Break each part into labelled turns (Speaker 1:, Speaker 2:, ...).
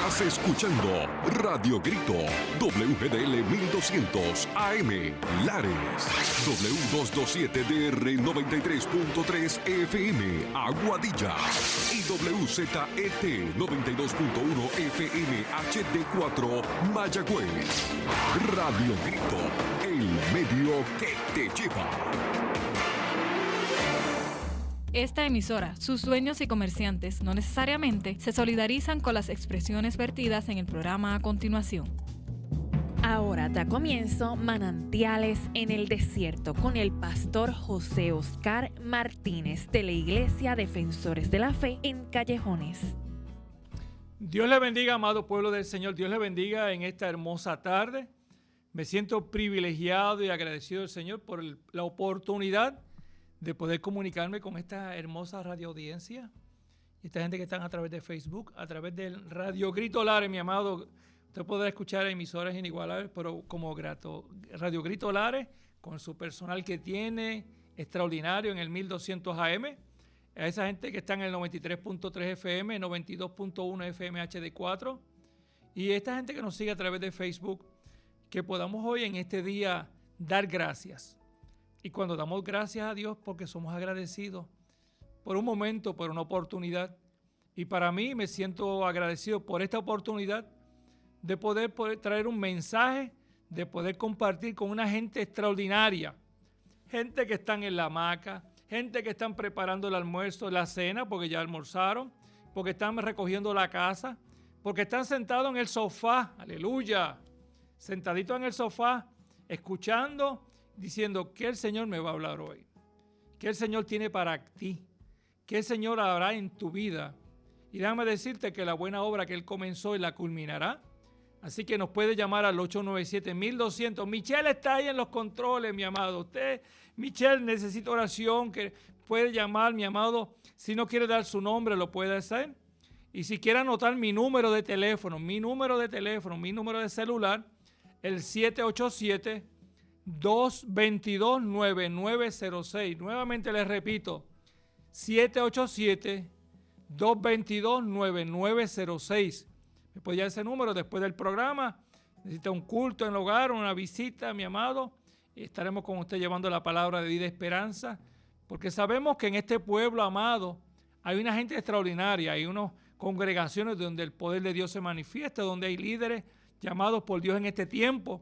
Speaker 1: Estás escuchando Radio Grito, WGDL 1200 AM, Lares, W227DR 93.3 FM, Aguadilla, y WZET 92.1 FM HD4, Mayagüez. Radio Grito, el medio que te lleva.
Speaker 2: Esta emisora, sus dueños y comerciantes no necesariamente se solidarizan con las expresiones vertidas en el programa a continuación.
Speaker 3: Ahora da comienzo Manantiales en el Desierto con el pastor José Oscar Martínez de la Iglesia Defensores de la Fe en Callejones.
Speaker 4: Dios le bendiga, amado pueblo del Señor. Dios le bendiga en esta hermosa tarde. Me siento privilegiado y agradecido al Señor por la oportunidad de poder comunicarme con esta hermosa radio audiencia. Esta gente que están a través de Facebook, a través del Radio Grito Lares, mi amado. Usted podrá escuchar emisoras inigualables, pero como Radio Grito Lares, con su personal que tiene, extraordinario en el 1200 AM. A esa gente que está en el 93.3 FM, 92.1 FM HD4. Y esta gente que nos sigue a través de Facebook, que podamos hoy en este día dar gracias. Y cuando damos gracias a Dios porque somos agradecidos por un momento, por una oportunidad. Y para mí me siento agradecido por esta oportunidad de poder traer un mensaje, de poder compartir con una gente extraordinaria. Gente que están en la hamaca, gente que están preparando el almuerzo, la cena, porque ya almorzaron, porque están recogiendo la casa, porque están sentados en el sofá, aleluya, sentaditos en el sofá, escuchando, diciendo que el Señor me va a hablar hoy, que el Señor tiene para ti, que el Señor hará en tu vida. Y déjame decirte que la buena obra que Él comenzó y la culminará. Así que nos puede llamar al 897-1200. Michelle está ahí en los controles, mi amado. Usted, Michelle, necesita oración, que puede llamar, mi amado. Si no quiere dar su nombre, lo puede hacer. Y si quiere anotar mi número de teléfono, mi número de celular, el 787-222-9906. Nuevamente les repito, 787-222-9906. Me puede dar ese número después del programa. Necesita un culto en el hogar, una visita, mi amado. Y estaremos con usted llevando la palabra de vida y esperanza. Porque sabemos que en este pueblo, amado, hay una gente extraordinaria. Hay unas congregaciones donde el poder de Dios se manifiesta, donde hay líderes llamados por Dios en este tiempo.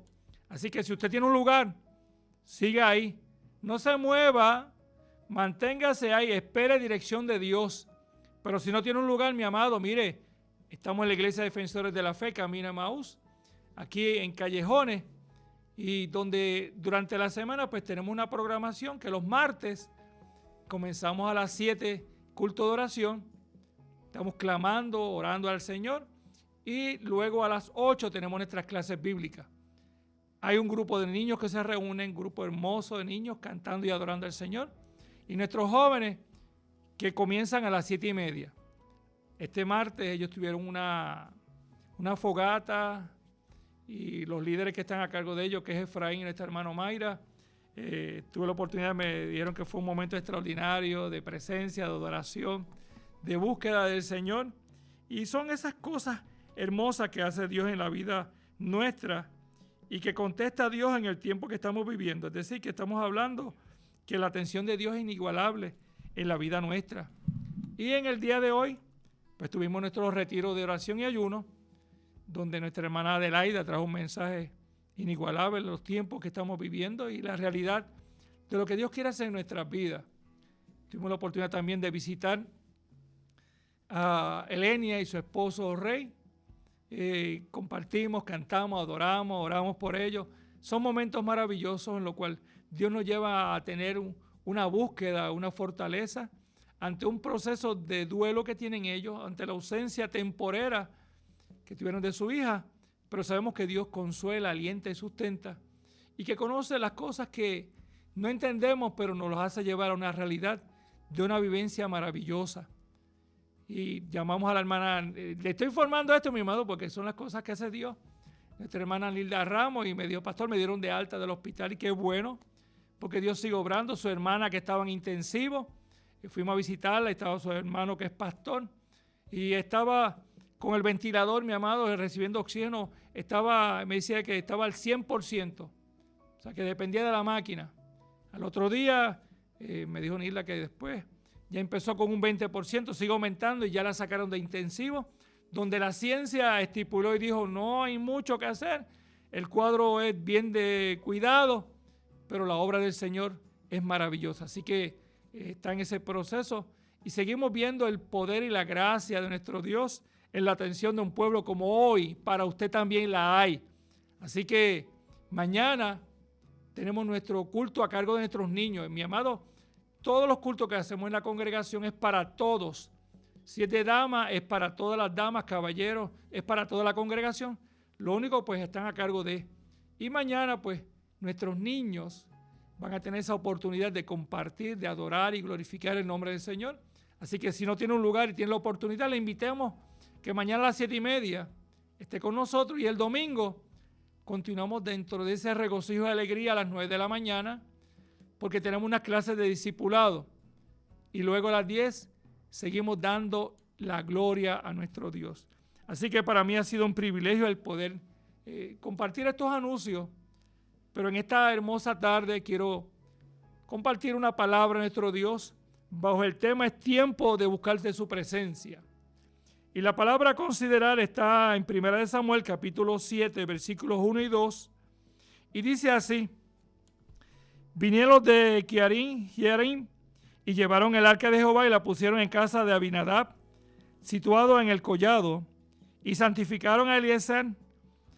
Speaker 4: Así que si usted tiene un lugar, siga ahí. No se mueva, manténgase ahí, espere dirección de Dios. Pero si no tiene un lugar, mi amado, mire, estamos en la Iglesia Defensores de la Fe, Camino Emaús, aquí en Callejones, y donde durante la semana pues tenemos una programación que los martes comenzamos a las 7, culto de oración, estamos clamando, orando al Señor, y luego a las 8 tenemos nuestras clases bíblicas. Hay un grupo de niños que se reúnen, un grupo hermoso de niños cantando y adorando al Señor, y nuestros jóvenes que comienzan a las 7:30. Este martes ellos tuvieron una fogata y los líderes que están a cargo de ellos, que es Efraín y nuestro hermano Mayra, tuve la oportunidad, me dijeron que fue un momento extraordinario de presencia, de adoración, de búsqueda del Señor. Y son esas cosas hermosas que hace Dios en la vida nuestra y que contesta a Dios en el tiempo que estamos viviendo. Es decir, que estamos hablando que la atención de Dios es inigualable en la vida nuestra. Y en el día de hoy, pues tuvimos nuestro retiro de oración y ayuno, donde nuestra hermana Adelaida trajo un mensaje inigualable en los tiempos que estamos viviendo y la realidad de lo que Dios quiere hacer en nuestras vidas. Tuvimos la oportunidad también de visitar a Elenia y su esposo Rey. Compartimos, cantamos, adoramos, oramos por ellos. Son momentos maravillosos en los cuales Dios nos lleva a tener una búsqueda, una fortaleza ante un proceso de duelo que tienen ellos, ante la ausencia temporera que tuvieron de su hija, pero sabemos que Dios consuela, alienta y sustenta, y que conoce las cosas que no entendemos, pero nos las hace llevar a una realidad de una vivencia maravillosa. Y llamamos a la hermana, le estoy informando esto, mi amado, porque son las cosas que hace Dios. Nuestra hermana Nilda Ramos y me dieron de alta del hospital, y qué bueno, porque Dios sigue obrando. Su hermana que estaba en intensivo, fuimos a visitarla, estaba su hermano que es pastor, y estaba con el ventilador, mi amado, recibiendo oxígeno, me decía que estaba al 100%, o sea que dependía de la máquina. Al otro día me dijo Nilda que después ya empezó con un 20%, sigue aumentando y ya la sacaron de intensivo, donde la ciencia estipuló y dijo no hay mucho que hacer, el cuadro es bien de cuidado, pero la obra del Señor es maravillosa. Así que está en ese proceso y seguimos viendo el poder y la gracia de nuestro Dios en la atención de un pueblo como hoy. Para usted también la hay. Así que mañana tenemos nuestro culto a cargo de nuestros niños. Mi amado, todos los cultos que hacemos en la congregación es para todos. Si es de damas, es para todas las damas, caballeros, es para toda la congregación. Lo único, pues, están a cargo de. Y mañana, pues, nuestros niños van a tener esa oportunidad de compartir, de adorar y glorificar el nombre del Señor. Así que si no tiene un lugar y tiene la oportunidad, le invitemos que mañana a las 7:30 esté con nosotros y el domingo continuamos dentro de ese regocijo y alegría a las 9 de la mañana porque tenemos unas clases de discipulado y luego a las 10 seguimos dando la gloria a nuestro Dios. Así que para mí ha sido un privilegio el poder compartir estos anuncios, pero en esta hermosa tarde quiero compartir una palabra de nuestro Dios bajo el tema es tiempo de buscar de su presencia. Y la palabra a considerar está en 1 Samuel capítulo 7 versículos 1 y 2 y dice así: vinieron de Jearim y llevaron el arca de Jehová y la pusieron en casa de Abinadab, situado en el collado, y santificaron a Eliezer,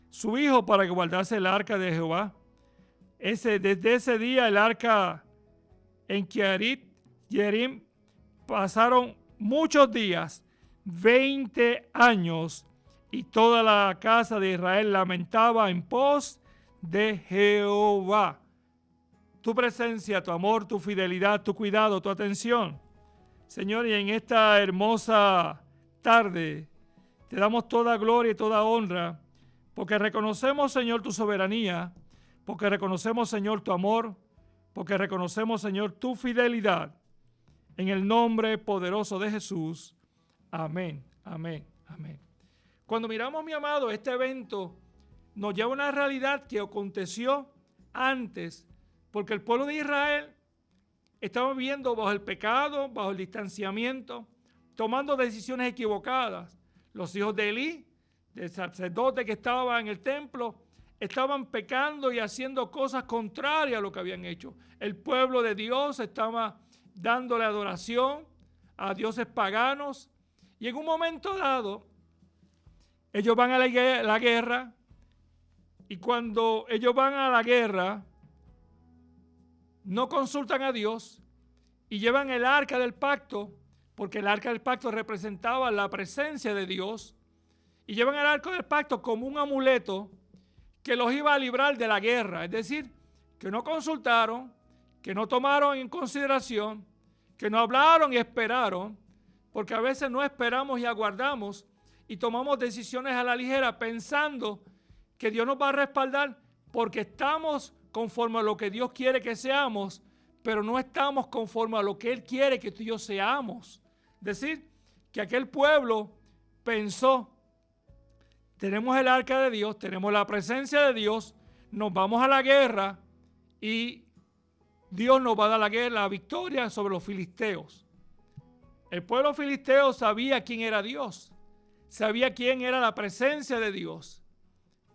Speaker 4: su hijo, para que guardase el arca de Jehová. Desde ese día el arca en Jearim pasaron muchos días, 20 años, y toda la casa de Israel lamentaba en pos de Jehová. Tu presencia, tu amor, tu fidelidad, tu cuidado, tu atención. Señor, y en esta hermosa tarde te damos toda gloria y toda honra, porque reconocemos, Señor, tu soberanía, porque reconocemos, Señor, tu amor, porque reconocemos, Señor, tu fidelidad. En el nombre poderoso de Jesús. Amén, amén, amén. Cuando miramos, mi amado, este evento nos lleva a una realidad que aconteció antes, porque el pueblo de Israel estaba viviendo bajo el pecado, bajo el distanciamiento, tomando decisiones equivocadas. Los hijos de Elí, del sacerdote que estaba en el templo, estaban pecando y haciendo cosas contrarias a lo que habían hecho. El pueblo de Dios estaba dándole adoración a dioses paganos. Y en un momento dado, ellos van a la guerra, y cuando ellos van a la guerra, no consultan a Dios y llevan el arca del pacto, porque el arca del pacto representaba la presencia de Dios, y llevan el arca del pacto como un amuleto que los iba a librar de la guerra. Es decir, que no consultaron, que no tomaron en consideración, que no hablaron y esperaron, porque a veces no esperamos y aguardamos y tomamos decisiones a la ligera pensando que Dios nos va a respaldar porque estamos conforme a lo que Dios quiere que seamos, pero no estamos conforme a lo que Él quiere que tú y yo seamos. Es decir, que aquel pueblo pensó: tenemos el arca de Dios, tenemos la presencia de Dios, nos vamos a la guerra y Dios nos va a dar la victoria sobre los filisteos. El pueblo filisteo sabía quién era Dios, sabía quién era la presencia de Dios,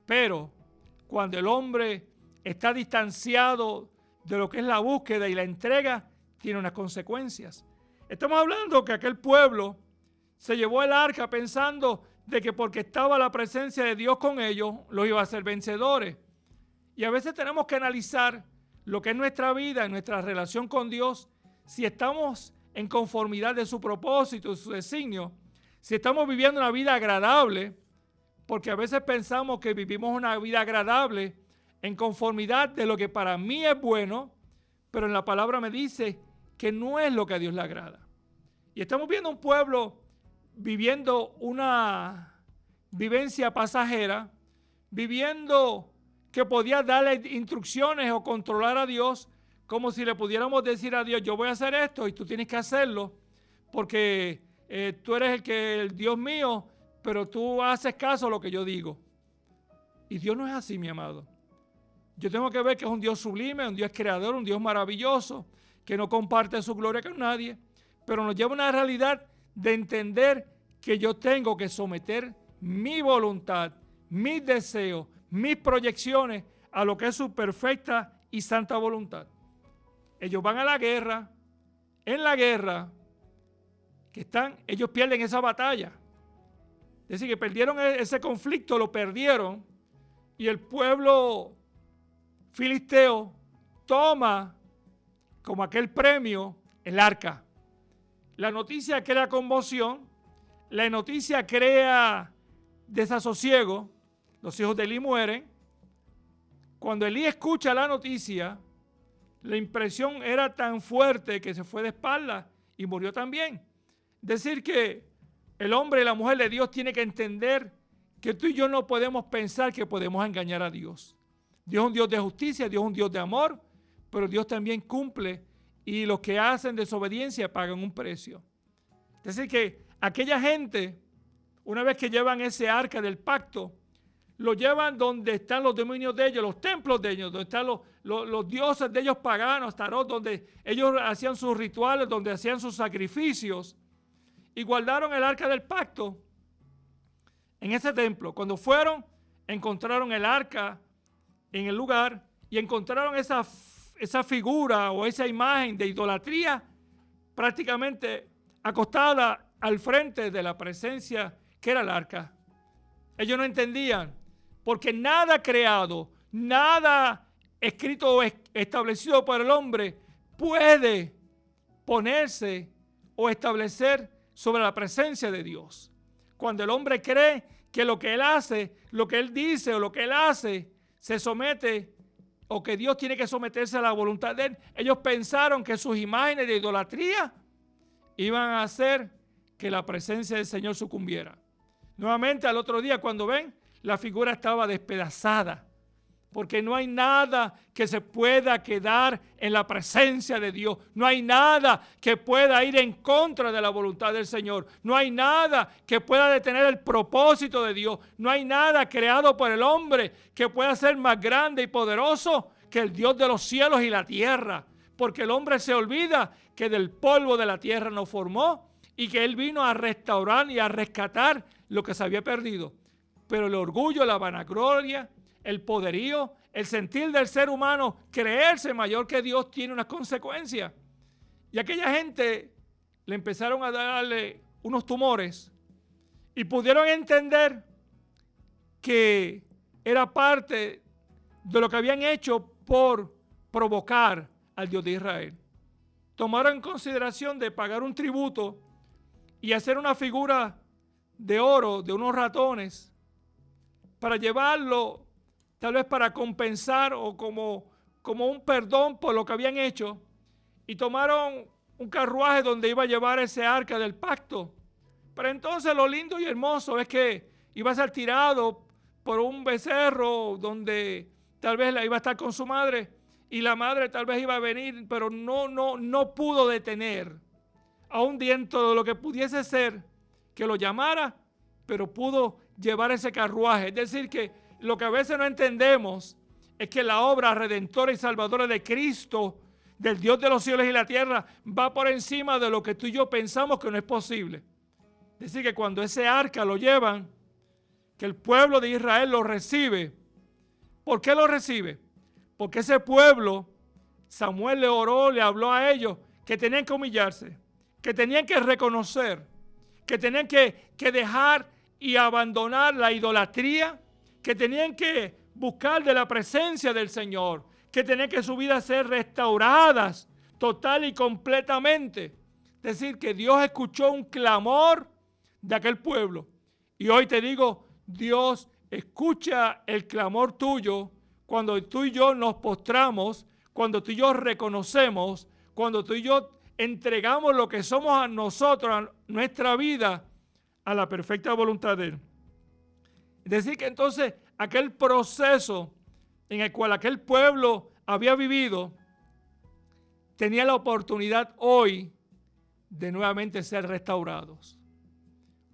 Speaker 4: pero cuando el hombre está distanciado de lo que es la búsqueda y la entrega, tiene unas consecuencias. Estamos hablando que aquel pueblo se llevó el arca pensando de que porque estaba la presencia de Dios con ellos, los iba a hacer vencedores. Y a veces tenemos que analizar lo que es nuestra vida, nuestra relación con Dios, si estamos en conformidad de su propósito, de su designio, si estamos viviendo una vida agradable, porque a veces pensamos que vivimos una vida agradable en conformidad de lo que para mí es bueno, pero en la palabra me dice que no es lo que a Dios le agrada. Y estamos viendo un pueblo viviendo una vivencia pasajera, viviendo que podía darle instrucciones o controlar a Dios, como si le pudiéramos decir a Dios: yo voy a hacer esto y tú tienes que hacerlo, porque tú eres el Dios mío, pero tú haces caso a lo que yo digo. Y Dios no es así, mi amado. Yo tengo que ver que es un Dios sublime, un Dios creador, un Dios maravilloso, que no comparte su gloria con nadie, pero nos lleva a una realidad de entender que yo tengo que someter mi voluntad, mis deseos, mis proyecciones a lo que es su perfecta y santa voluntad. Ellos van a la guerra, en la guerra ellos pierden esa batalla. Es decir, que perdieron ese conflicto, lo perdieron, y el pueblo filisteo toma como aquel premio el arca. La noticia crea conmoción, la noticia crea desasosiego, los hijos de Elí mueren. Cuando Elí escucha la noticia, la impresión era tan fuerte que se fue de espaldas y murió también. Es decir, que el hombre y la mujer de Dios tienen que entender que tú y yo no podemos pensar que podemos engañar a Dios. Dios es un Dios de justicia, Dios es un Dios de amor, pero Dios también cumple, y los que hacen desobediencia pagan un precio. Es decir, que aquella gente, una vez que llevan ese arca del pacto, lo llevan donde están los dominios de ellos, los templos de ellos, donde están los dioses de ellos paganos, Tarot, donde ellos hacían sus rituales, donde hacían sus sacrificios, y guardaron el arca del pacto en ese templo. Cuando fueron, encontraron el arca en el lugar y encontraron esa figura o esa imagen de idolatría prácticamente acostada al frente de la presencia que era el arca. Ellos no entendían, porque nada creado, nada escrito o establecido por el hombre puede ponerse o establecer sobre la presencia de Dios. Cuando el hombre cree que lo que él hace, lo que él dice o lo que él hace se somete, o que Dios tiene que someterse a la voluntad de él, ellos pensaron que sus imágenes de idolatría iban a hacer que la presencia del Señor sucumbiera. Nuevamente al otro día, cuando ven, la figura estaba despedazada, porque no hay nada que se pueda quedar en la presencia de Dios. No hay nada que pueda ir en contra de la voluntad del Señor. No hay nada que pueda detener el propósito de Dios. No hay nada creado por el hombre que pueda ser más grande y poderoso que el Dios de los cielos y la tierra. Porque el hombre se olvida que del polvo de la tierra nos formó y que Él vino a restaurar y a rescatar lo que se había perdido. Pero el orgullo, la vanagloria, el poderío, el sentir del ser humano, creerse mayor que Dios, tiene unas consecuencias. Y aquella gente le empezaron a darle unos tumores y pudieron entender que era parte de lo que habían hecho por provocar al Dios de Israel. Tomaron en consideración de pagar un tributo y hacer una figura de oro de unos ratones para llevarlo, tal vez para compensar o como un perdón por lo que habían hecho, y tomaron un carruaje donde iba a llevar ese arca del pacto. Pero entonces lo lindo y hermoso es que iba a ser tirado por un becerro donde tal vez iba a estar con su madre, y la madre tal vez iba a venir, pero no pudo detener aún dentro de lo que pudiese ser que lo llamara, pero pudo llevar ese carruaje. Es decir, que lo que a veces no entendemos es que la obra redentora y salvadora de Cristo, del Dios de los cielos y la tierra, va por encima de lo que tú y yo pensamos que no es posible. Es decir, que cuando ese arca lo llevan, que el pueblo de Israel lo recibe. ¿Por qué lo recibe? Porque ese pueblo, Samuel le oró, le habló a ellos que tenían que humillarse, que tenían que reconocer, que tenían que dejar y abandonar la idolatría, que tenían que buscar de la presencia del Señor, que tenían que su vida ser restauradas total y completamente. Es decir, que Dios escuchó un clamor de aquel pueblo. Y hoy te digo, Dios escucha el clamor tuyo cuando tú y yo nos postramos, cuando tú y yo reconocemos, cuando tú y yo entregamos lo que somos a nosotros, a nuestra vida, a la perfecta voluntad de Él. Es decir, que entonces aquel proceso en el cual aquel pueblo había vivido, tenía la oportunidad hoy de nuevamente ser restaurados.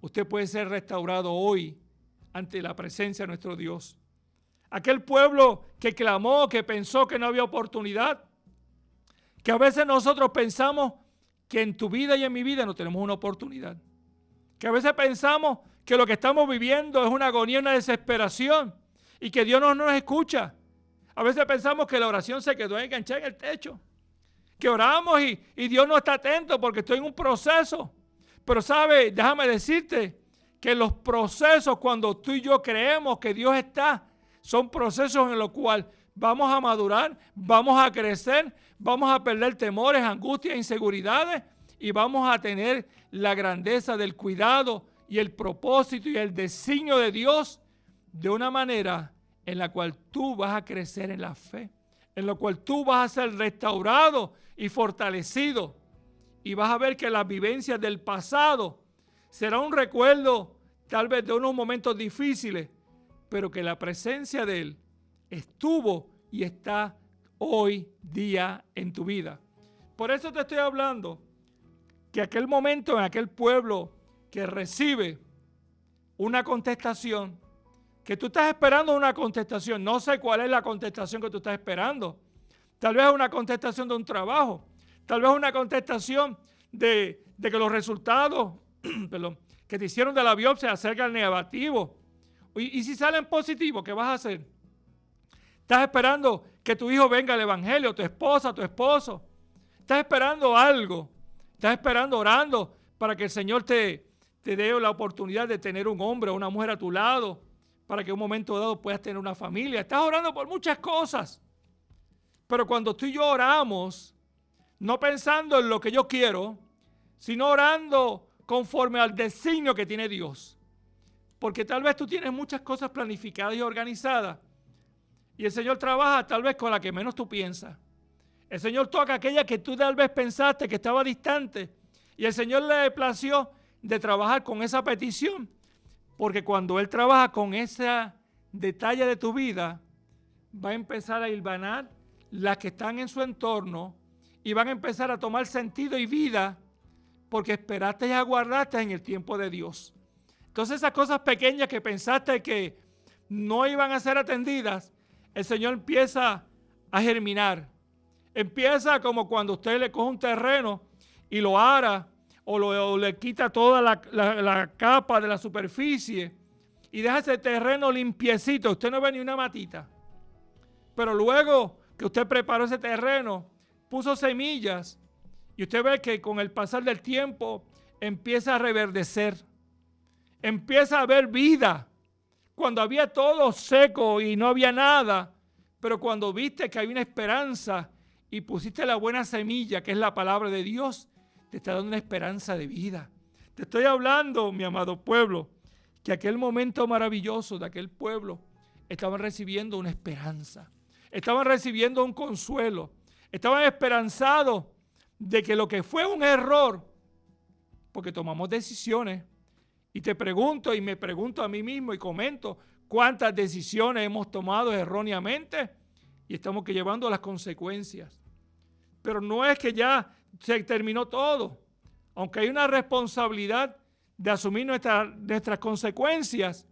Speaker 4: usted puede ser restaurado hoy ante la presencia de nuestro Dios. Aquel pueblo que clamó, que pensó que no había oportunidad, que a veces nosotros pensamos que en tu vida y en mi vida no tenemos una oportunidad, que a veces pensamos que lo que estamos viviendo es una agonía, una desesperación y que Dios no nos escucha. A veces pensamos que la oración se quedó enganchada en el techo, que oramos y Dios no está atento porque estoy en un proceso. Pero sabe, déjame decirte que los procesos, cuando tú y yo creemos que Dios está, son procesos en los cuales vamos a madurar, vamos a crecer, vamos a perder temores, angustias, inseguridades y vamos a tener la grandeza del cuidado y el propósito y el designio de Dios de una manera en la cual tú vas a crecer en la fe, en la cual tú vas a ser restaurado y fortalecido y vas a ver que las vivencias del pasado será un recuerdo tal vez de unos momentos difíciles, pero que la presencia de Él estuvo y está hoy día en tu vida. Por eso te estoy hablando que aquel momento en aquel pueblo que recibe una contestación, que tú estás esperando una contestación, no sé cuál es la contestación que tú estás esperando. Tal vez una contestación de un trabajo, tal vez una contestación de que los resultados que te hicieron de la biopsia acercan negativo. Y si salen positivos, ¿qué vas a hacer? Estás esperando que tu hijo venga al evangelio, tu esposa, tu esposo. Estás esperando algo. Estás esperando, orando para que el Señor te dé la oportunidad de tener un hombre o una mujer a tu lado, para que en un momento dado puedas tener una familia. Estás orando por muchas cosas. Pero cuando tú y yo oramos, no pensando en lo que yo quiero, sino orando conforme al designio que tiene Dios. Porque tal vez tú tienes muchas cosas planificadas y organizadas. Y el Señor trabaja tal vez con la que menos tú piensas. El Señor toca aquella que tú tal vez pensaste que estaba distante. Y el Señor le plació de trabajar con esa petición. Porque cuando Él trabaja con ese detalle de tu vida, va a empezar a hilvanar las que están en su entorno y van a empezar a tomar sentido y vida porque esperaste y aguardaste en el tiempo de Dios. Entonces esas cosas pequeñas que pensaste que no iban a ser atendidas, el Señor empieza a germinar. Empieza como cuando usted le coge un terreno y lo ara o le quita toda la capa de la superficie y deja ese terreno limpiecito. Usted no ve ni una matita. Pero luego que usted preparó ese terreno, puso semillas y usted ve que con el pasar del tiempo empieza a reverdecer. Empieza a haber vida. Cuando había todo seco y no había nada, pero cuando viste que hay una esperanza y pusiste la buena semilla, que es la palabra de Dios, te está dando una esperanza de vida. Te estoy hablando, mi amado pueblo, que aquel momento maravilloso de aquel pueblo estaban recibiendo una esperanza. Estaban recibiendo un consuelo. Estaban esperanzados de que lo que fue un error, porque tomamos decisiones, y te pregunto y me pregunto a mí mismo y comento cuántas decisiones hemos tomado erróneamente y estamos que llevando las consecuencias. Pero no es que ya se terminó todo, aunque hay una responsabilidad de asumir nuestras consecuencias,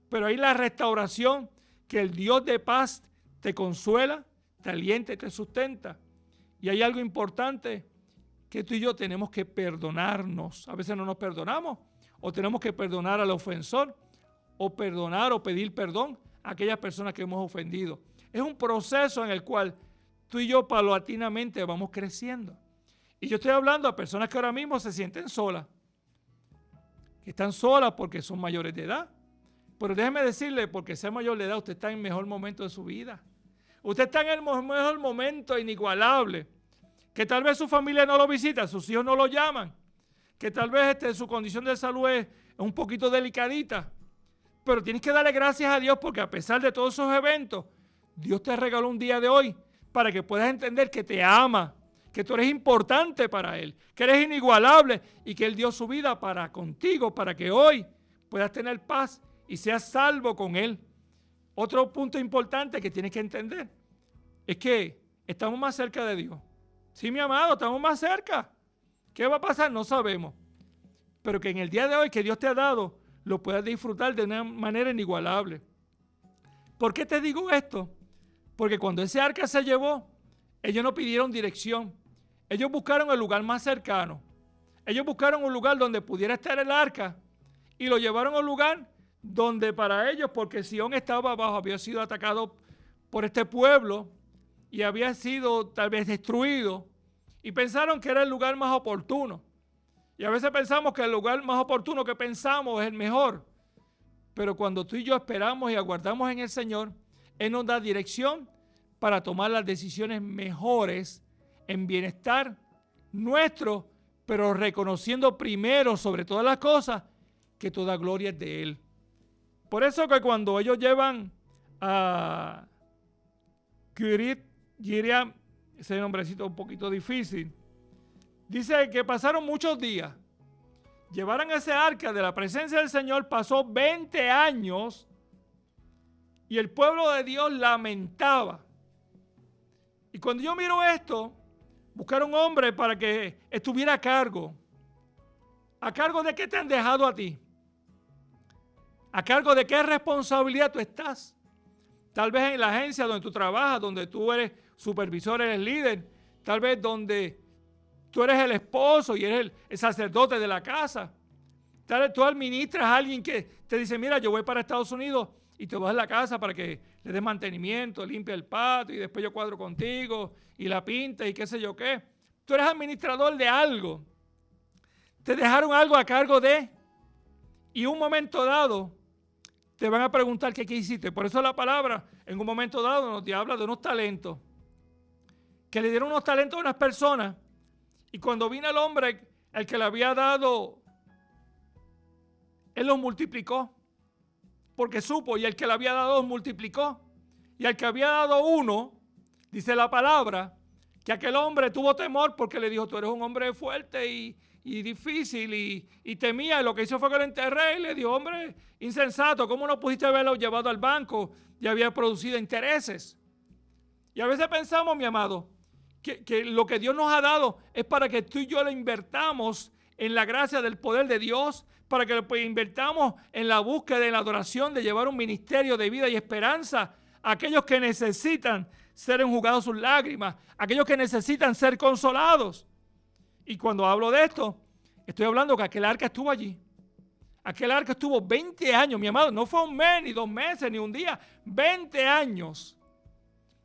Speaker 4: pero hay la restauración que el Dios de paz te consuela, te alienta y te sustenta. Y hay algo importante que tú y yo tenemos que perdonarnos. A veces no nos perdonamos o tenemos que perdonar al ofensor o perdonar o pedir perdón a aquellas personas que hemos ofendido. Es un proceso en el cual tú y yo paulatinamente vamos creciendo. Y yo estoy hablando a personas que ahora mismo se sienten solas, que están solas porque son mayores de edad. Pero déjeme decirle, porque sea mayor de edad, usted está en el mejor momento de su vida. Usted está en el mejor momento inigualable. Que tal vez su familia no lo visita, sus hijos no lo llaman. Que tal vez su condición de salud es un poquito delicadita. Pero tienes que darle gracias a Dios porque a pesar de todos esos eventos, Dios te regaló un día de hoy para que puedas entender que te ama, que tú eres importante para Él, que eres inigualable y que Él dio su vida para contigo, para que hoy puedas tener paz y seas salvo con Él. Otro punto importante que tienes que entender es que estamos más cerca de Dios. Sí, mi amado, estamos más cerca. ¿Qué va a pasar? No sabemos. pero que en el día de hoy que Dios te ha dado, lo puedas disfrutar de una manera inigualable. ¿Por qué te digo esto? Porque cuando ese arca se llevó, ellos no pidieron dirección. Ellos buscaron el lugar más cercano. Ellos buscaron un lugar donde pudiera estar el arca y lo llevaron a un lugar donde para ellos, porque Sión estaba abajo, había sido atacado por este pueblo y había sido tal vez destruido, y pensaron que era el lugar más oportuno. Y a veces pensamos que el lugar más oportuno que pensamos es el mejor. Pero cuando tú y yo esperamos y aguardamos en el Señor, Él nos da dirección para tomar las decisiones mejores en bienestar nuestro, pero reconociendo primero, sobre todas las cosas, que toda gloria es de Él. Por eso que cuando ellos llevan a Kiryat Yearim, ese nombrecito un poquito difícil, dice que pasaron muchos días. Llevaron ese arca de la presencia del Señor, pasó 20 años y el pueblo de Dios lamentaba. Y cuando yo miro esto, buscaron un hombre para que estuviera a cargo. ¿A cargo de qué te han dejado a ti? ¿A cargo de qué responsabilidad tú estás? Tal vez en la agencia donde tú trabajas, donde tú eres supervisor, eres líder. Tal vez donde tú eres el esposo y eres el sacerdote de la casa. Tal vez tú administras a alguien que te dice, mira, yo voy para Estados Unidos y te vas a la casa para que le des mantenimiento, limpia el patio y después yo cuadro contigo y la pinta y qué sé yo qué. Tú eres administrador de algo. Te dejaron algo a cargo de, y un momento dado te van a preguntar qué hiciste. Por eso la palabra en un momento dado nos habla de unos talentos. Que le dieron unos talentos a unas personas. Y cuando vino el hombre, el que le había dado, él los multiplicó. Porque supo, y el que le había dado los multiplicó. Y al que había dado uno, dice la palabra, que aquel hombre tuvo temor porque le dijo, tú eres un hombre fuerte y difícil y temía. Y lo que hizo fue que lo enterré y le dijo, hombre, insensato, ¿cómo no pudiste haberlo llevado al banco? Y había producido intereses. Y a veces pensamos, mi amado, que lo que Dios nos ha dado es para que tú y yo lo invertamos en la gracia del poder de Dios, para que lo invertamos en la búsqueda, en la adoración, de llevar un ministerio de vida y esperanza a aquellos que necesitan ser enjugados sus lágrimas, aquellos que necesitan ser consolados. Y cuando hablo de esto, estoy hablando que aquel arca estuvo allí. Aquel arca estuvo 20 años, mi amado. No fue un mes, ni 2 meses, ni un día. 20 años.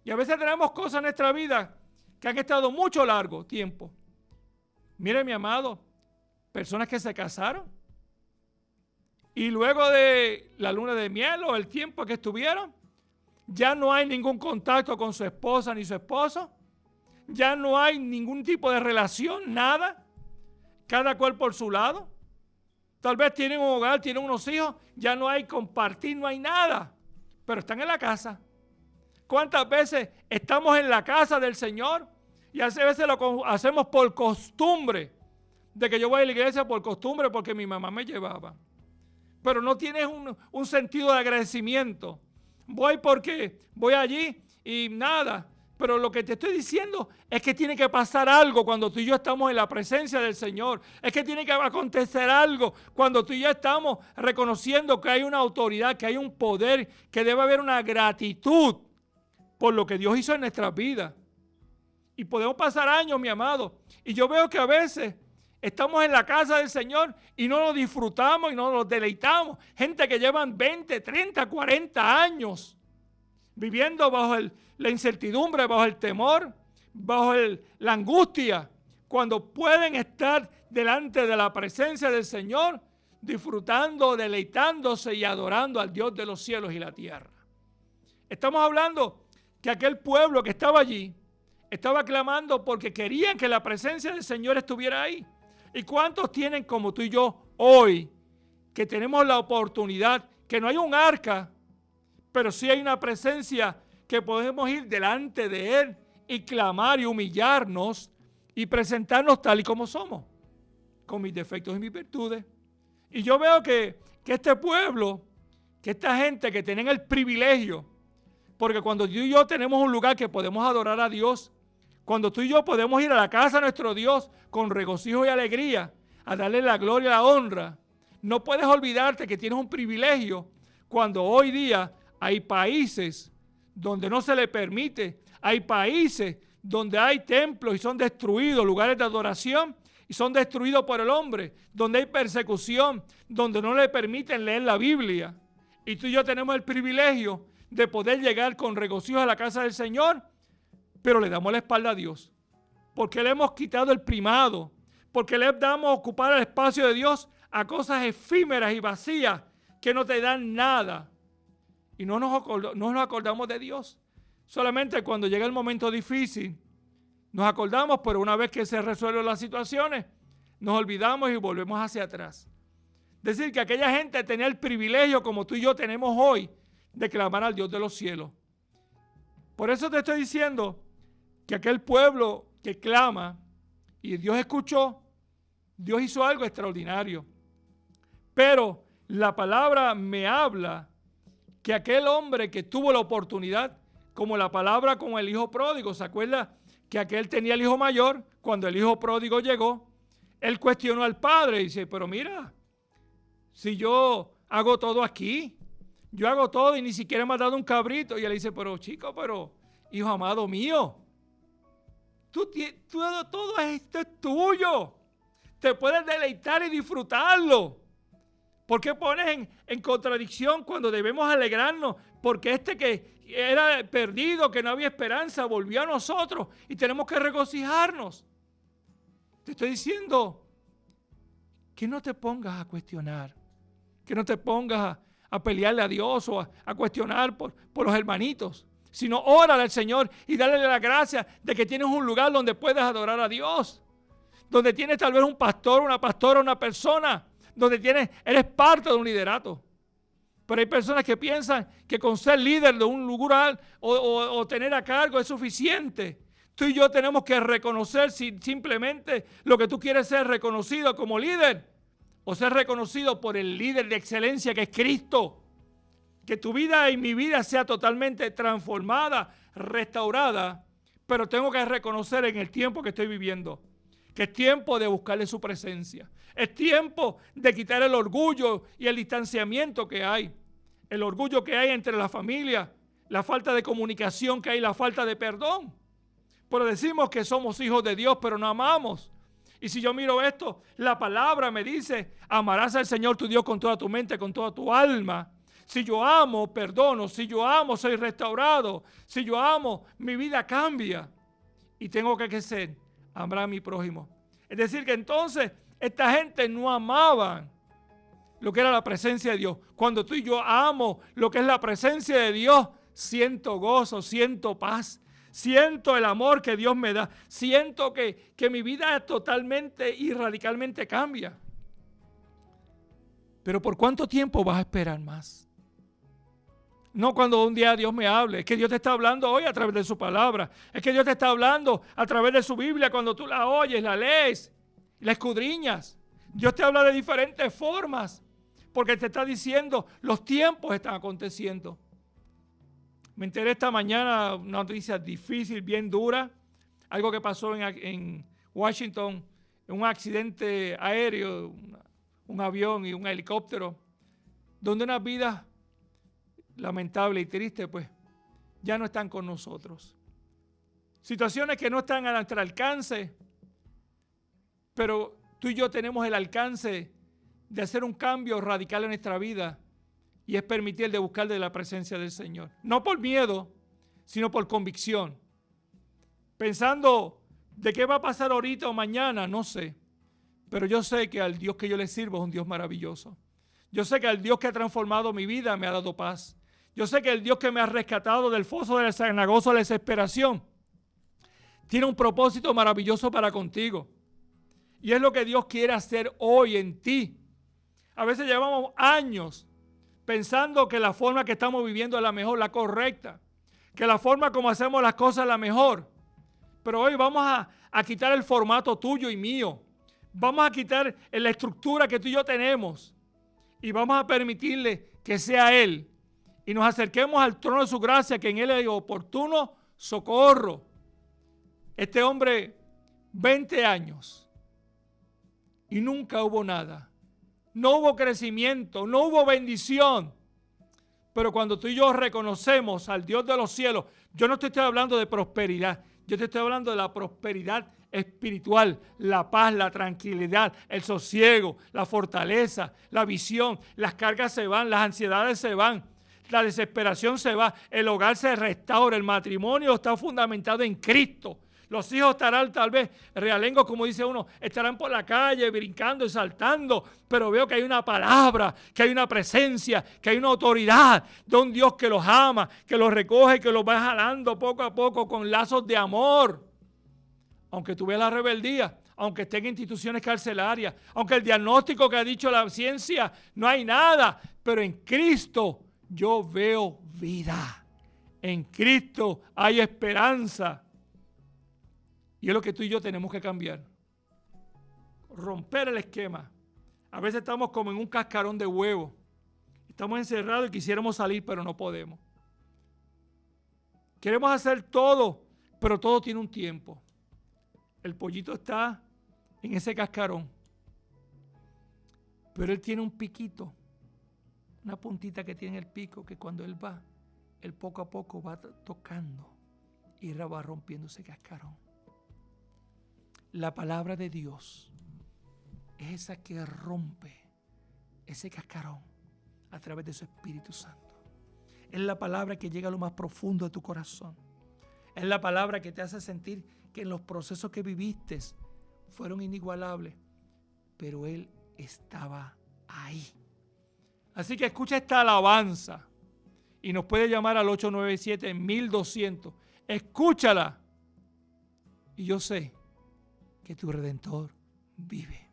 Speaker 4: Y a veces tenemos cosas en nuestra vida que han estado mucho largo tiempo. Mire, mi amado, personas que se casaron y luego de la luna de miel o el tiempo que estuvieron, ya no hay ningún contacto con su esposa ni su esposo. Ya no hay ningún tipo de relación, nada. Cada cual por su lado. Tal vez tienen un hogar, tienen unos hijos. Ya no hay compartir, no hay nada. Pero están en la casa. ¿Cuántas veces estamos en la casa del Señor? Y a veces lo hacemos por costumbre. De que yo voy a la iglesia por costumbre porque mi mamá me llevaba. Pero no tienes un sentido de agradecimiento. Voy porque voy allí y nada. Pero lo que te estoy diciendo es que tiene que pasar algo cuando tú y yo estamos en la presencia del Señor. Es que tiene que acontecer algo cuando tú y yo estamos reconociendo que hay una autoridad, que hay un poder, que debe haber una gratitud por lo que Dios hizo en nuestras vidas. Y podemos pasar años, mi amado. Y yo veo que a veces estamos en la casa del Señor y no lo disfrutamos y no nos deleitamos. Gente que llevan 20, 30, 40 años viviendo bajo la incertidumbre, bajo el temor, bajo la angustia, cuando pueden estar delante de la presencia del Señor, disfrutando, deleitándose y adorando al Dios de los cielos y la tierra. Estamos hablando que aquel pueblo que estaba allí estaba clamando porque querían que la presencia del Señor estuviera ahí. ¿Y cuántos tienen como tú y yo hoy, que tenemos la oportunidad, que no hay un arca, pero sí hay una presencia que podemos ir delante de Él y clamar y humillarnos y presentarnos tal y como somos, con mis defectos y mis virtudes? Y yo veo que este pueblo, que esta gente que tienen el privilegio, porque cuando tú y yo tenemos un lugar que podemos adorar a Dios, cuando tú y yo podemos ir a la casa de nuestro Dios con regocijo y alegría, a darle la gloria y la honra. No puedes olvidarte que tienes un privilegio cuando hoy día hay países donde no se le permite, hay países donde hay templos y son destruidos, lugares de adoración y son destruidos por el hombre, donde hay persecución, donde no le permiten leer la Biblia. Y tú y yo tenemos el privilegio de poder llegar con regocijo a la casa del Señor, pero le damos la espalda a Dios, porque le hemos quitado el primado, porque le damos ocupar el espacio de Dios a cosas efímeras y vacías que no te dan nada. Y no nos acordamos de Dios. Solamente cuando llega el momento difícil nos acordamos, pero una vez que se resuelven las situaciones, nos olvidamos y volvemos hacia atrás. Es decir, que aquella gente tenía el privilegio, como tú y yo tenemos hoy, de clamar al Dios de los cielos. Por eso te estoy diciendo que aquel pueblo que clama y Dios escuchó, Dios hizo algo extraordinario. Pero la palabra me habla que aquel hombre que tuvo la oportunidad, como la palabra con el hijo pródigo, ¿se acuerda? Que aquel tenía el hijo mayor, cuando el hijo pródigo llegó, él cuestionó al padre y dice, pero mira, si yo hago todo aquí, yo hago todo y ni siquiera me has dado un cabrito. Y él dice, pero chico, pero hijo amado mío, todo esto es tuyo. Te puedes deleitar y disfrutarlo. ¿Por qué pones en contradicción cuando debemos alegrarnos? Porque este que era perdido, que no había esperanza, volvió a nosotros y tenemos que regocijarnos. Te estoy diciendo que no te pongas a cuestionar, que no te pongas a pelearle a Dios o a cuestionar por los hermanitos, sino órale al Señor y dale la gracia de que tienes un lugar donde puedes adorar a Dios, donde tienes tal vez un pastor, una pastora, una persona, donde eres parte de un liderato. Pero hay personas que piensan que con ser líder de un lugar o tener a cargo es suficiente. Tú y yo tenemos que reconocer si simplemente lo que tú quieres ser reconocido como líder o ser reconocido por el líder de excelencia que es Cristo. Que tu vida y mi vida sea totalmente transformada, restaurada, pero tengo que reconocer en el tiempo que estoy viviendo que es tiempo de buscarle su presencia. Es tiempo de quitar el orgullo y el distanciamiento que hay. El orgullo que hay entre la familia, la falta de comunicación que hay, la falta de perdón. Pero decimos que somos hijos de Dios, pero no amamos. Y si yo miro esto, la palabra me dice, amarás al Señor tu Dios con toda tu mente, con toda tu alma. Si yo amo, perdono. Si yo amo, soy restaurado. Si yo amo, mi vida cambia. Y tengo que ser, amar a mi prójimo. Es decir, que entonces esta gente no amaba lo que era la presencia de Dios. Cuando tú y yo amo lo que es la presencia de Dios, siento gozo, siento paz. Siento el amor que Dios me da. Siento que mi vida totalmente y radicalmente cambia. Pero ¿por cuánto tiempo vas a esperar más? No cuando un día Dios me hable. Es que Dios te está hablando hoy a través de su palabra. Es que Dios te está hablando a través de su Biblia cuando tú la oyes, la lees, la escudriñas. Dios te habla de diferentes formas porque te está diciendo los tiempos están aconteciendo. Me enteré esta mañana una noticia difícil, bien dura. Algo que pasó en Washington, en un accidente aéreo, un avión y un helicóptero, donde unas vidas lamentables y tristes, pues, ya no están con nosotros. Situaciones que no están a nuestro alcance, pero tú y yo tenemos el alcance de hacer un cambio radical en nuestra vida. Y es permitir de buscar de la presencia del Señor. No por miedo, sino por convicción. Pensando de qué va a pasar ahorita o mañana, no sé. Pero yo sé que al Dios que yo le sirvo es un Dios maravilloso. Yo sé que al Dios que ha transformado mi vida me ha dado paz. Yo sé que el Dios que me ha rescatado del foso del cenagoso de la desesperación tiene un propósito maravilloso para contigo. Y es lo que Dios quiere hacer hoy en ti. A veces llevamos años pensando que la forma que estamos viviendo es la mejor, la correcta. Que la forma como hacemos las cosas es la mejor. Pero hoy vamos a quitar el formato tuyo y mío. Vamos a quitar la estructura que tú y yo tenemos. Y vamos a permitirle que sea Él. Y nos acerquemos al trono de su gracia, que en Él hay oportuno socorro. Este hombre, 20 años. y nunca hubo nada. No hubo crecimiento, no hubo bendición. Pero cuando tú y yo reconocemos al Dios de los cielos, yo no te estoy hablando de prosperidad, yo te estoy hablando de la prosperidad espiritual, la paz, la tranquilidad, el sosiego, la fortaleza, la visión. Las cargas se van, las ansiedades se van, la desesperación se va, el hogar se restaura, el matrimonio está fundamentado en Cristo. Los hijos estarán tal vez realengos, como dice uno, estarán por la calle brincando y saltando, pero veo que hay una palabra, que hay una presencia, que hay una autoridad de un Dios que los ama, que los recoge, que los va jalando poco a poco con lazos de amor. Aunque tú veas la rebeldía, aunque estén en instituciones carcelarias, aunque el diagnóstico que ha dicho la ciencia, no hay nada, pero en Cristo yo veo vida. En Cristo hay esperanza. Y es lo que tú y yo tenemos que cambiar. Romper el esquema. A veces estamos como en un cascarón de huevo. Estamos encerrados y quisiéramos salir, pero no podemos. Queremos hacer todo, pero todo tiene un tiempo. El pollito está en ese cascarón. Pero él tiene un piquito. Una puntita que tiene en el pico que cuando él va, él poco a poco va tocando y va rompiendo ese cascarón. La palabra de Dios es esa que rompe ese cascarón a través de su Espíritu Santo. Es la palabra que llega a lo más profundo de tu corazón. Es la palabra que te hace sentir que en los procesos que viviste fueron inigualables, pero Él estaba ahí. Así que escucha esta alabanza y nos puede llamar al 897-1200. Escúchala y yo sé que tu Redentor vive.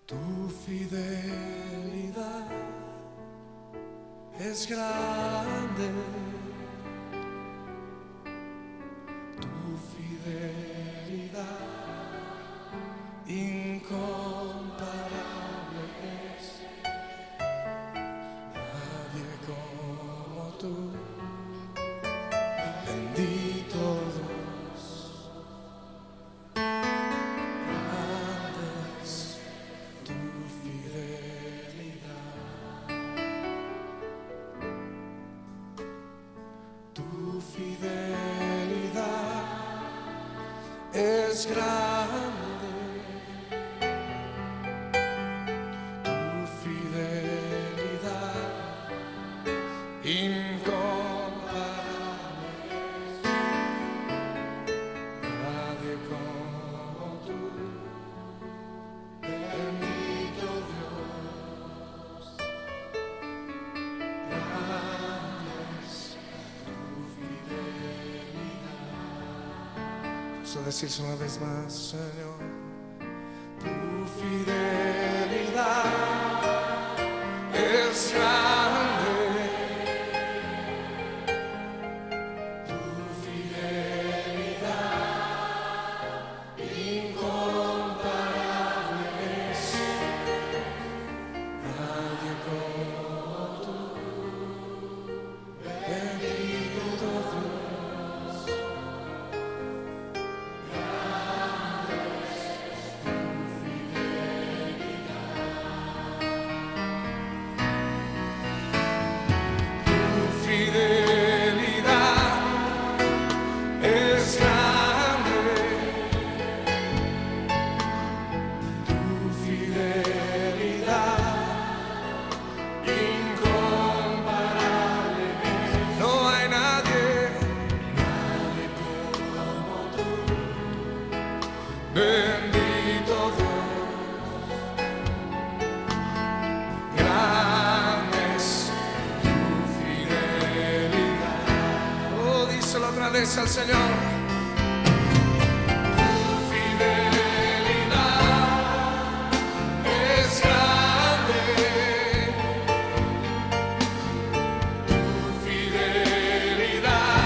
Speaker 5: Tu fidelidad es grande, tu fidelidad incomparable es, nadie como tú. Bendito Dios, grande es tu fidelidad, tu fidelidad es grande, tu fidelidad incomparable. Decirse una vez más, Señor, tu fidelidad es grande, tu fidelidad incomparable es, nadie como tú, bendito Dios. Bendito Dios, grande es tu fidelidad. Oh, díselo otra vez al Señor. Tu fidelidad es grande, tu fidelidad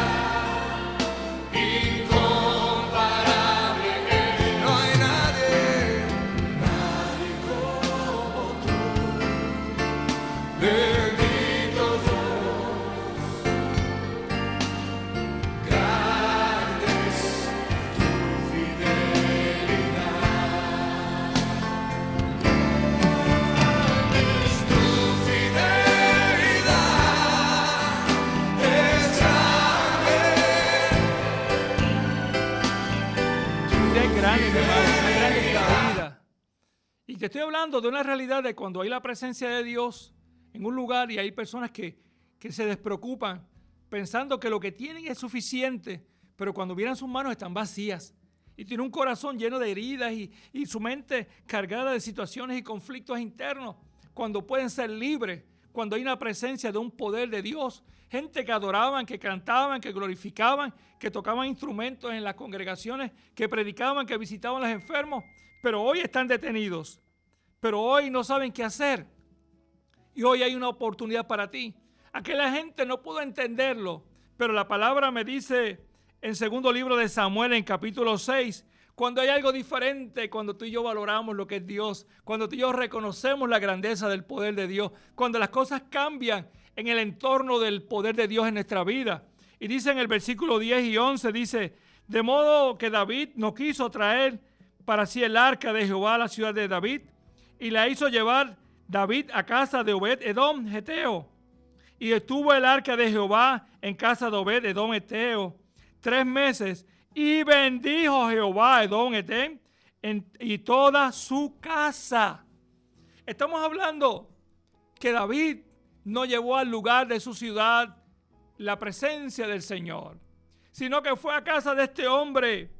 Speaker 5: incomparable es. No hay nadie como tú. Bendito Dios, grande
Speaker 4: te estoy hablando de una realidad de cuando hay la presencia de Dios en un lugar y hay personas que se despreocupan pensando que lo que tienen es suficiente, pero cuando miran sus manos están vacías y tienen un corazón lleno de heridas y su mente cargada de situaciones y conflictos internos, cuando pueden ser libres, cuando hay una presencia de un poder de Dios, gente que adoraban, que cantaban, que glorificaban, que tocaban instrumentos en las congregaciones, que predicaban, que visitaban a los enfermos, pero hoy están detenidos, pero hoy no saben qué hacer. Y hoy hay una oportunidad para ti. Aquella gente no pudo entenderlo, pero la palabra me dice en segundo libro de Samuel, en capítulo 6, cuando hay algo diferente, cuando tú y yo valoramos lo que es Dios, cuando tú y yo reconocemos la grandeza del poder de Dios, cuando las cosas cambian en el entorno del poder de Dios en nuestra vida. Y dice en el versículo 10 y 11, dice, de modo que David no quiso traer para sí el arca de Jehová a la ciudad de David, y la hizo llevar David a casa de Obed-edom, geteo. Y estuvo el arca de Jehová en casa de Obed-edom, geteo, 3 meses, y bendijo Jehová a Edom, Etem, y toda su casa. Estamos hablando que David no llevó al lugar de su ciudad la presencia del Señor, sino que fue a casa de este hombre,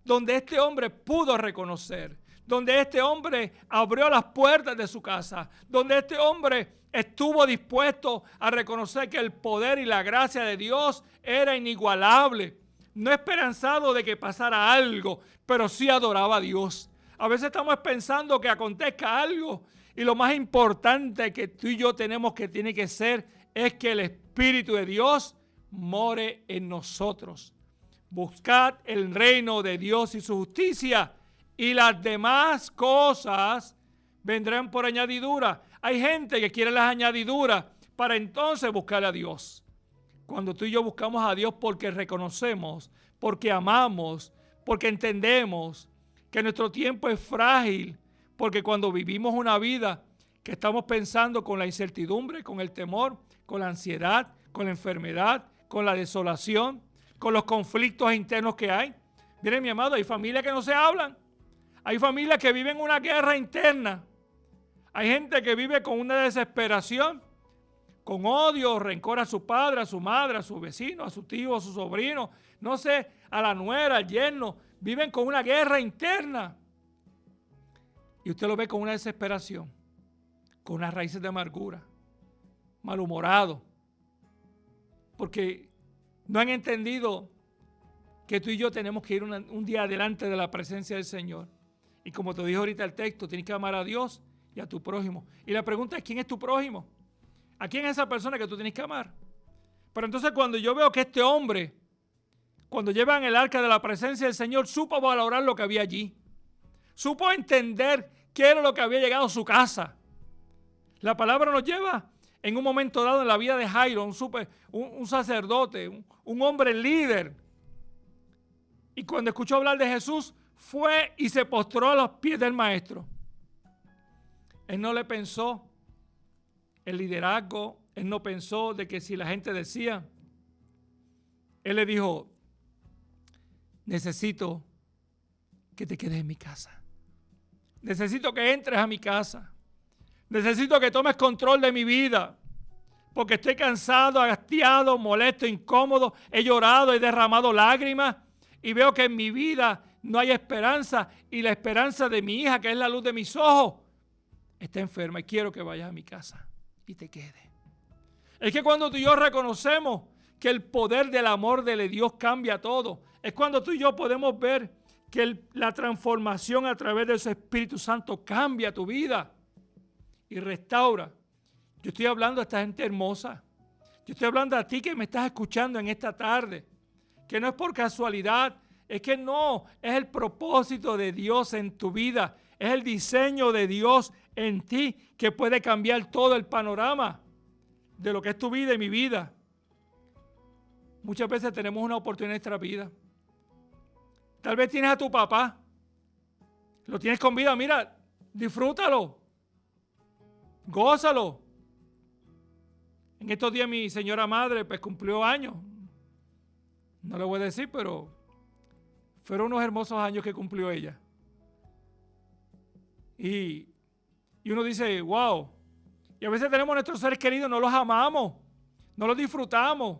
Speaker 4: donde este hombre pudo reconocer, donde este hombre abrió las puertas de su casa, donde este hombre estuvo dispuesto a reconocer que el poder y la gracia de Dios era inigualable. No esperanzado de que pasara algo, pero sí adoraba a Dios. A veces estamos pensando que acontezca algo y lo más importante que tú y yo tenemos que tiene que ser es que el Espíritu de Dios more en nosotros. Buscad el reino de Dios y su justicia y las demás cosas vendrán por añadidura. Hay gente que quiere las añadiduras para entonces buscar a Dios. Cuando tú y yo buscamos a Dios porque reconocemos, porque amamos, porque entendemos que nuestro tiempo es frágil, porque cuando vivimos una vida que estamos pensando con la incertidumbre, con el temor, con la ansiedad, con la enfermedad, con la desolación, con los conflictos internos que hay. Miren, mi amado, hay familias que no se hablan. Hay familias que viven una guerra interna. Hay gente que vive con una desesperación, con odio, rencor a su padre, a su madre, a su vecino, a su tío, a su sobrino, no sé, a la nuera, al yerno. Viven con una guerra interna. Y usted lo ve con una desesperación, con unas raíces de amargura, malhumorado, porque no han entendido que tú y yo tenemos que ir un día adelante de la presencia del Señor. Y como te dijo ahorita el texto, tienes que amar a Dios y a tu prójimo. Y la pregunta es, ¿quién es tu prójimo? ¿A quién es esa persona que tú tienes que amar? Pero entonces cuando yo veo que este hombre, cuando llevan el arca de la presencia del Señor, supo valorar lo que había allí. Supo entender qué era lo que había llegado a su casa. La palabra nos lleva en un momento dado en la vida de Jairo, un sacerdote, un hombre líder. Y cuando escuchó hablar de Jesús, fue y se postró a los pies del maestro. Él no le pensó el liderazgo, él no pensó de que si la gente decía, él le dijo, necesito que te quedes en mi casa. Necesito que entres a mi casa. Necesito que tomes control de mi vida. Porque estoy cansado, hastiado, molesto, incómodo. He llorado, he derramado lágrimas. Y veo que en mi vida no hay esperanza. Y la esperanza de mi hija, que es la luz de mis ojos, está enferma. Y quiero que vayas a mi casa y te quedes. Es que cuando tú y yo reconocemos que el poder del amor de Dios cambia todo, es cuando tú y yo podemos ver que la transformación a través de su Espíritu Santo cambia tu vida y restaura. Yo estoy hablando a esta gente hermosa. Yo estoy hablando a ti que me estás escuchando en esta tarde. Que no es por casualidad, es que no, es el propósito de Dios en tu vida. Es el diseño de Dios en ti que puede cambiar todo el panorama de lo que es tu vida y mi vida. Muchas veces tenemos una oportunidad en nuestra vida. Tal vez tienes a tu papá, lo tienes con vida, mira, disfrútalo, gózalo. En estos días mi señora madre pues cumplió años. No le voy a decir, pero fueron unos hermosos años que cumplió ella. Y Y uno dice, wow. Y a veces tenemos nuestros seres queridos, no los amamos, no los disfrutamos,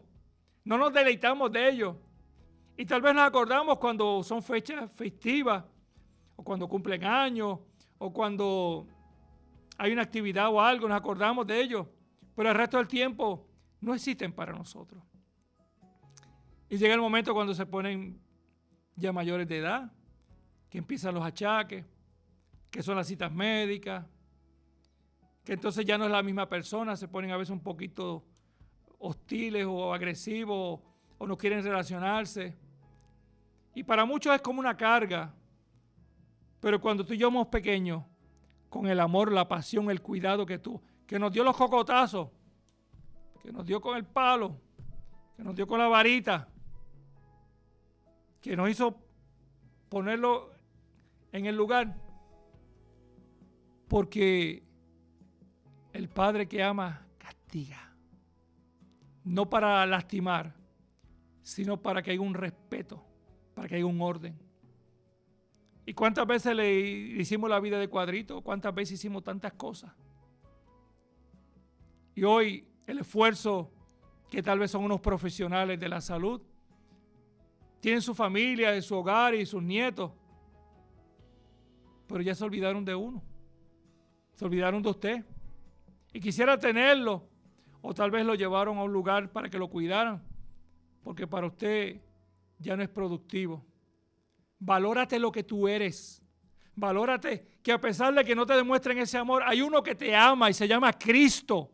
Speaker 4: no nos deleitamos de ellos. Y tal vez nos acordamos cuando son fechas festivas, o cuando cumplen años, o cuando hay una actividad o algo, nos acordamos de ellos. Pero el resto del tiempo no existen para nosotros. Y llega el momento cuando se ponen ya mayores de edad, que empiezan los achaques, que son las citas médicas, que entonces ya no es la misma persona, se ponen a veces un poquito hostiles o agresivos o no quieren relacionarse. Y para muchos es como una carga, pero cuando tú y yo somos pequeños, con el amor, la pasión, el cuidado que nos dio los cocotazos, que nos dio con el palo, que nos dio con la varita, que nos hizo ponerlo en el lugar, porque el Padre que ama castiga, no para lastimar, sino para que haya un respeto, para que haya un orden. ¿Y cuántas veces le hicimos la vida de cuadrito? ¿Cuántas veces hicimos tantas cosas? Y hoy el esfuerzo, que tal vez son unos profesionales de la salud, tienen su familia, su hogar y sus nietos, pero ya se olvidaron de uno, se olvidaron de usted. Y quisiera tenerlo, o tal vez lo llevaron a un lugar para que lo cuidaran, porque para usted ya no es productivo. Valórate lo que tú eres. Valórate que a pesar de que no te demuestren ese amor, hay uno que te ama y se llama Cristo.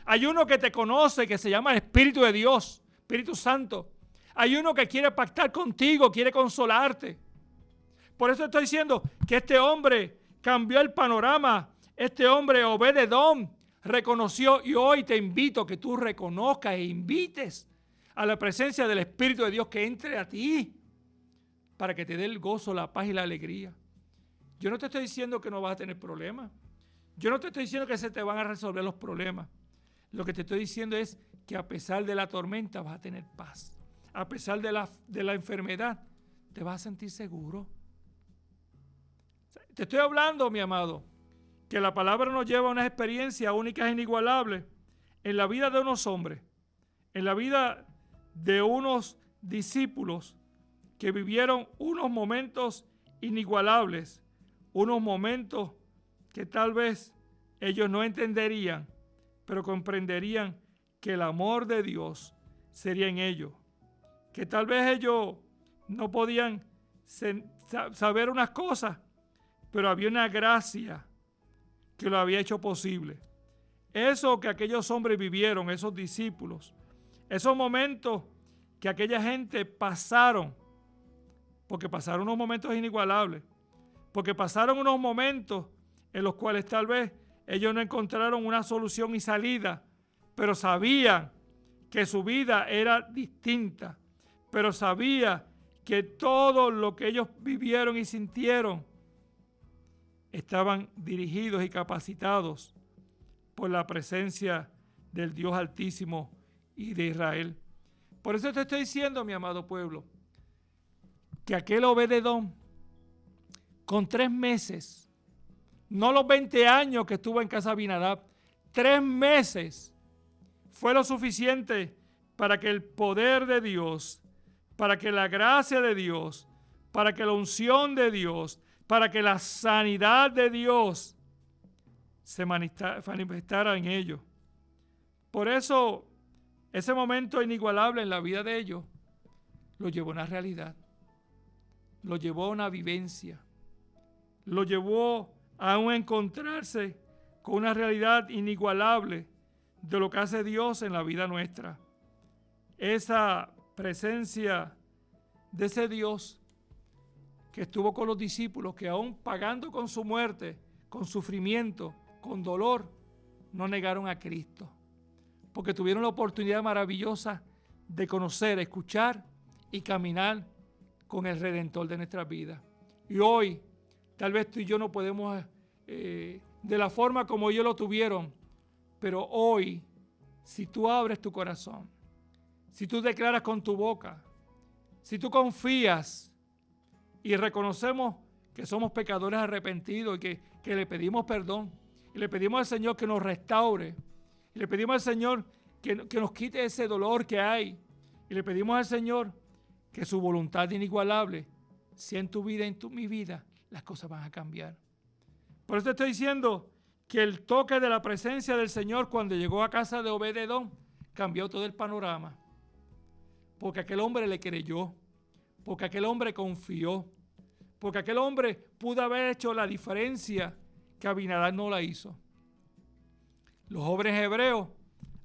Speaker 4: Hay uno que te conoce que se llama Espíritu de Dios, Espíritu Santo. Hay uno que quiere pactar contigo, quiere consolarte. Por eso estoy diciendo que este hombre cambió el panorama. Este hombre, Obed-Edom, reconoció, y hoy te invito a que tú reconozcas e invites a la presencia del Espíritu de Dios que entre a ti para que te dé el gozo, la paz y la alegría. Yo no te estoy diciendo que no vas a tener problemas. Yo no te estoy diciendo que se te van a resolver los problemas. Lo que te estoy diciendo es que a pesar de la tormenta vas a tener paz. A pesar de la enfermedad, te vas a sentir seguro. Te estoy hablando, mi amado, que la palabra nos lleva a unas experiencias únicas e inigualables en la vida de unos hombres, en la vida de unos discípulos que vivieron unos momentos inigualables, unos momentos que tal vez ellos no entenderían, pero comprenderían que el amor de Dios sería en ellos, que tal vez ellos no podían saber unas cosas, pero había una gracia que lo había hecho posible. Eso que aquellos hombres vivieron, esos discípulos, esos momentos que aquella gente pasaron, porque pasaron unos momentos inigualables, porque pasaron unos momentos en los cuales tal vez ellos no encontraron una solución y salida, pero sabían que su vida era distinta, pero sabían que todo lo que ellos vivieron y sintieron estaban dirigidos y capacitados por la presencia del Dios Altísimo y de Israel. Por eso te estoy diciendo, mi amado pueblo, que aquel Obed-Edom, con 3 meses, no los 20 años que estuvo en casa de Abinadab, 3 meses fue lo suficiente para que el poder de Dios, para que la gracia de Dios, para que la unción de Dios, para que la sanidad de Dios se manifestara en ellos. Por eso, ese momento inigualable en la vida de ellos lo llevó a una realidad, lo llevó a una vivencia, lo llevó a un encontrarse con una realidad inigualable de lo que hace Dios en la vida nuestra. Esa presencia de ese Dios que estuvo con los discípulos, que aún pagando con su muerte, con sufrimiento, con dolor, no negaron a Cristo, porque tuvieron la oportunidad maravillosa de conocer, escuchar y caminar con el Redentor de nuestras vidas. Y hoy, tal vez tú y yo no podemos, de la forma como ellos lo tuvieron, pero hoy, si tú abres tu corazón, si tú declaras con tu boca, si tú confías y reconocemos que somos pecadores arrepentidos y que le pedimos perdón Y le pedimos al Señor que nos restaure. Y le pedimos al Señor que nos quite ese dolor que hay. Y le pedimos al Señor que su voluntad inigualable sea en tu vida, mi vida, las cosas van a cambiar. Por eso te estoy diciendo que el toque de la presencia del Señor cuando llegó a casa de Obed-Edom cambió todo el panorama. Porque aquel hombre le creyó, porque aquel hombre confió, porque aquel hombre pudo haber hecho la diferencia que Abinadab no la hizo. Los jóvenes hebreos,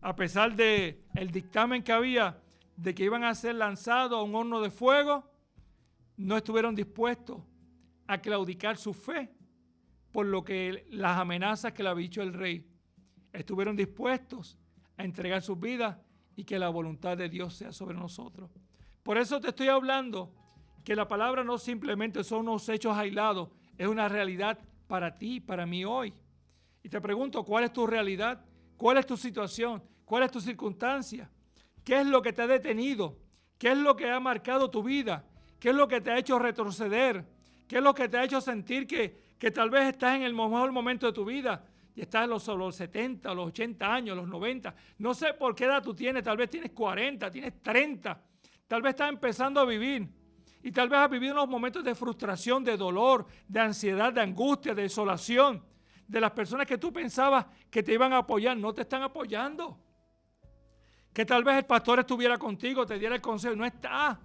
Speaker 4: a pesar del dictamen que había de que iban a ser lanzados a un horno de fuego, no estuvieron dispuestos a claudicar su fe por lo que las amenazas que le había dicho el rey. Estuvieron dispuestos a entregar sus vidas y que la voluntad de Dios sea sobre nosotros. Por eso te estoy hablando que la palabra no simplemente son unos hechos aislados, es una realidad para ti, para mí hoy. Y te pregunto, ¿cuál es tu realidad? ¿Cuál es tu situación? ¿Cuál es tu circunstancia? ¿Qué es lo que te ha detenido? ¿Qué es lo que ha marcado tu vida? ¿Qué es lo que te ha hecho retroceder? ¿Qué es lo que te ha hecho sentir que tal vez estás en el mejor momento de tu vida y estás en los 70, los 80 años, los 90? No sé por qué edad tú tienes, tal vez tienes 40, tienes 30, tal vez estás empezando a vivir y tal vez has vivido unos momentos de frustración, de dolor, de ansiedad, de angustia, de desolación, de las personas que tú pensabas que te iban a apoyar, no te están apoyando. Que tal vez el pastor estuviera contigo, te diera el consejo y no está.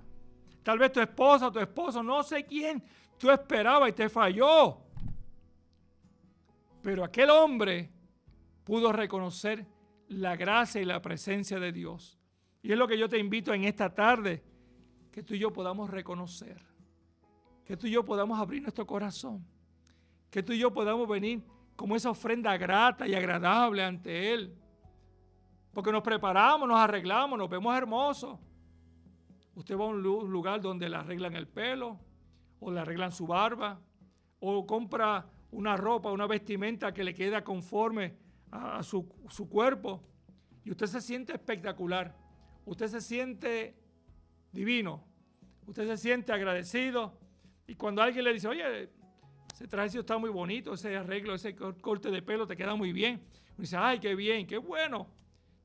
Speaker 4: Tal vez tu esposa, tu esposo, no sé quién tú esperabas y te falló. Pero aquel hombre pudo reconocer la gracia y la presencia de Dios. Y es lo que yo te invito en esta tarde, que tú y yo podamos reconocer, que tú y yo podamos abrir nuestro corazón, que tú y yo podamos venir como esa ofrenda grata y agradable ante Él. Porque nos preparamos, nos arreglamos, nos vemos hermosos. Usted va a un lugar donde le arreglan el pelo, o le arreglan su barba, o compra una ropa, una vestimenta que le queda conforme a su cuerpo, y usted se siente espectacular, usted se siente divino, usted se siente agradecido, y cuando alguien le dice, oye, ese traje está muy bonito, ese arreglo, ese corte de pelo te queda muy bien, uno dice, ay, qué bien, qué bueno.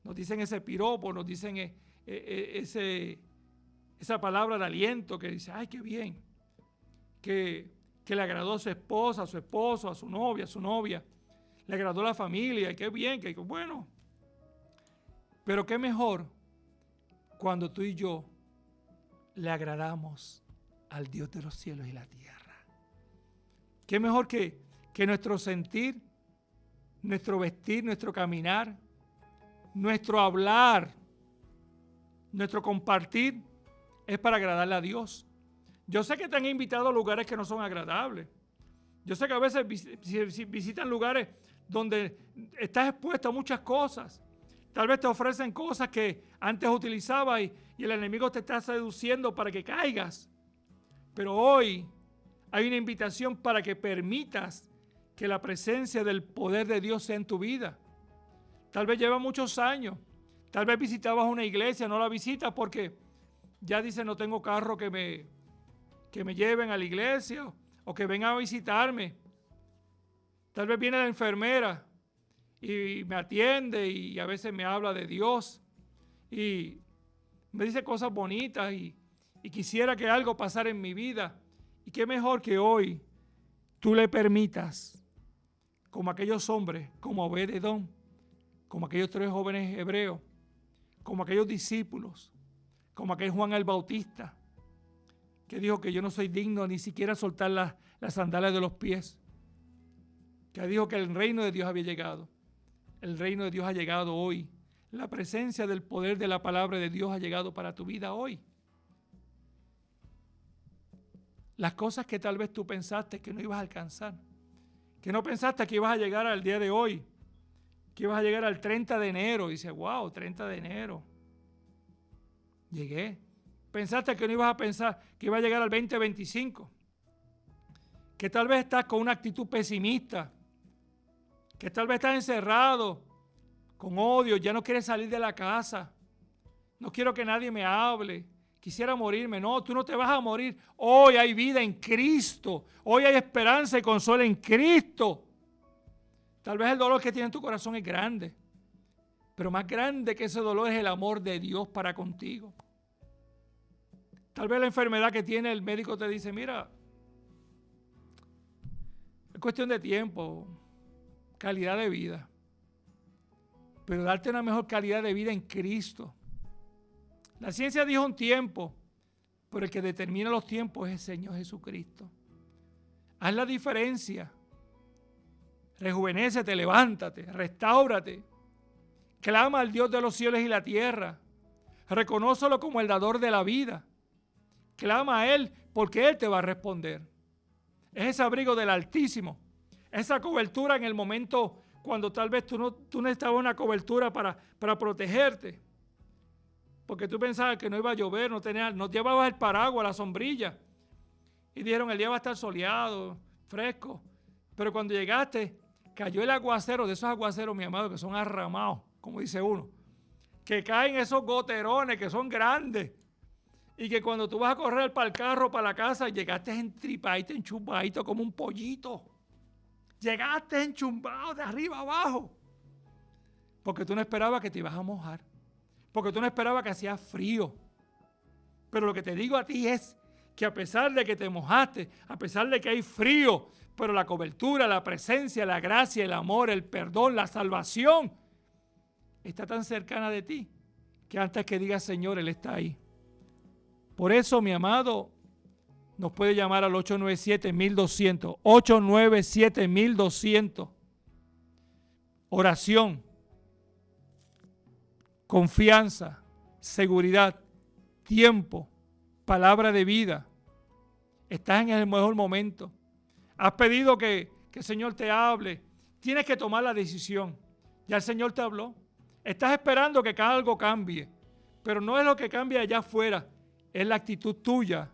Speaker 4: Nos dicen ese piropo, nos dicen esa palabra de aliento que dice, ay, qué bien, que le agradó a su esposa, a su esposo, a su novia, le agradó a la familia, qué bien, qué bueno. Pero qué mejor cuando tú y yo le agradamos al Dios de los cielos y la tierra. Qué mejor que nuestro sentir, nuestro vestir, nuestro caminar, nuestro hablar, nuestro compartir es para agradarle a Dios. Yo sé que te han invitado a lugares que no son agradables. Yo sé que a veces visitan lugares donde estás expuesto a muchas cosas. Tal vez te ofrecen cosas que antes utilizabas y el enemigo te está seduciendo para que caigas. Pero hoy hay una invitación para que permitas que la presencia del poder de Dios sea en tu vida. Tal vez lleva muchos años. Tal vez visitabas una iglesia, no la visitas porque ya dice no tengo carro que me lleven a la iglesia o que vengan a visitarme. Tal vez viene la enfermera y me atiende y a veces me habla de Dios y me dice cosas bonitas y quisiera que algo pasara en mi vida. Y qué mejor que hoy tú le permitas, como aquellos hombres, como Obed-Edom, como aquellos 3 jóvenes hebreos, como aquellos discípulos, como aquel Juan el Bautista, que dijo que yo no soy digno ni siquiera soltar las sandalias de los pies, que dijo que el reino de Dios había llegado. El reino de Dios ha llegado hoy. La presencia del poder de la palabra de Dios ha llegado para tu vida hoy. Las cosas que tal vez tú pensaste que no ibas a alcanzar, que no pensaste que ibas a llegar al día de hoy, que ibas a llegar al 30 de enero. Y dices, wow, 30 de enero. Llegué. Pensaste que no ibas a pensar que iba a llegar al 2025. Que tal vez estás con una actitud pesimista. Que tal vez estás encerrado con odio. Ya no quieres salir de la casa. No quiero que nadie me hable. Quisiera morirme. No, tú no te vas a morir. Hoy hay vida en Cristo. Hoy hay esperanza y consuelo en Cristo. Tal vez el dolor que tiene en tu corazón es grande, pero más grande que ese dolor es el amor de Dios para contigo. Tal vez la enfermedad que tiene, el médico te dice, mira, es cuestión de tiempo, calidad de vida. Pero darte una mejor calidad de vida en Cristo. La ciencia dijo un tiempo, pero el que determina los tiempos es el Señor Jesucristo. Haz la diferencia. Rejuvenécete, levántate, restáurate. Clama al Dios de los cielos y la tierra. Reconócelo como el dador de la vida. Clama a Él porque Él te va a responder. Es ese abrigo del Altísimo. Esa cobertura en el momento cuando tal vez tú necesitabas una cobertura para protegerte. Porque tú pensabas que no iba a llover, no llevabas el paraguas, la sombrilla. Y dijeron, el día va a estar soleado, fresco. Pero cuando llegaste, cayó el aguacero, de esos aguaceros, mi amado, que son arramados, como dice uno. Que caen esos goterones que son grandes. Y que cuando tú vas a correr para el carro, para la casa, llegaste entripadito, enchumbadito como un pollito. Llegaste enchumbado de arriba abajo. Porque tú no esperabas que te ibas a mojar. Porque tú no esperabas que hacía frío. Pero lo que te digo a ti es que a pesar de que te mojaste, a pesar de que hay frío, pero la cobertura, la presencia, la gracia, el amor, el perdón, la salvación, está tan cercana de ti que antes que digas Señor, Él está ahí. Por eso, mi amado, nos puede llamar al 897-1200. 897-1200. Oración, confianza, seguridad, tiempo, palabra de vida. Estás en el mejor momento. Has pedido que el Señor te hable. Tienes que tomar la decisión. Ya el Señor te habló. Estás esperando que algo cambie. Pero no es lo que cambia allá afuera. Es la actitud tuya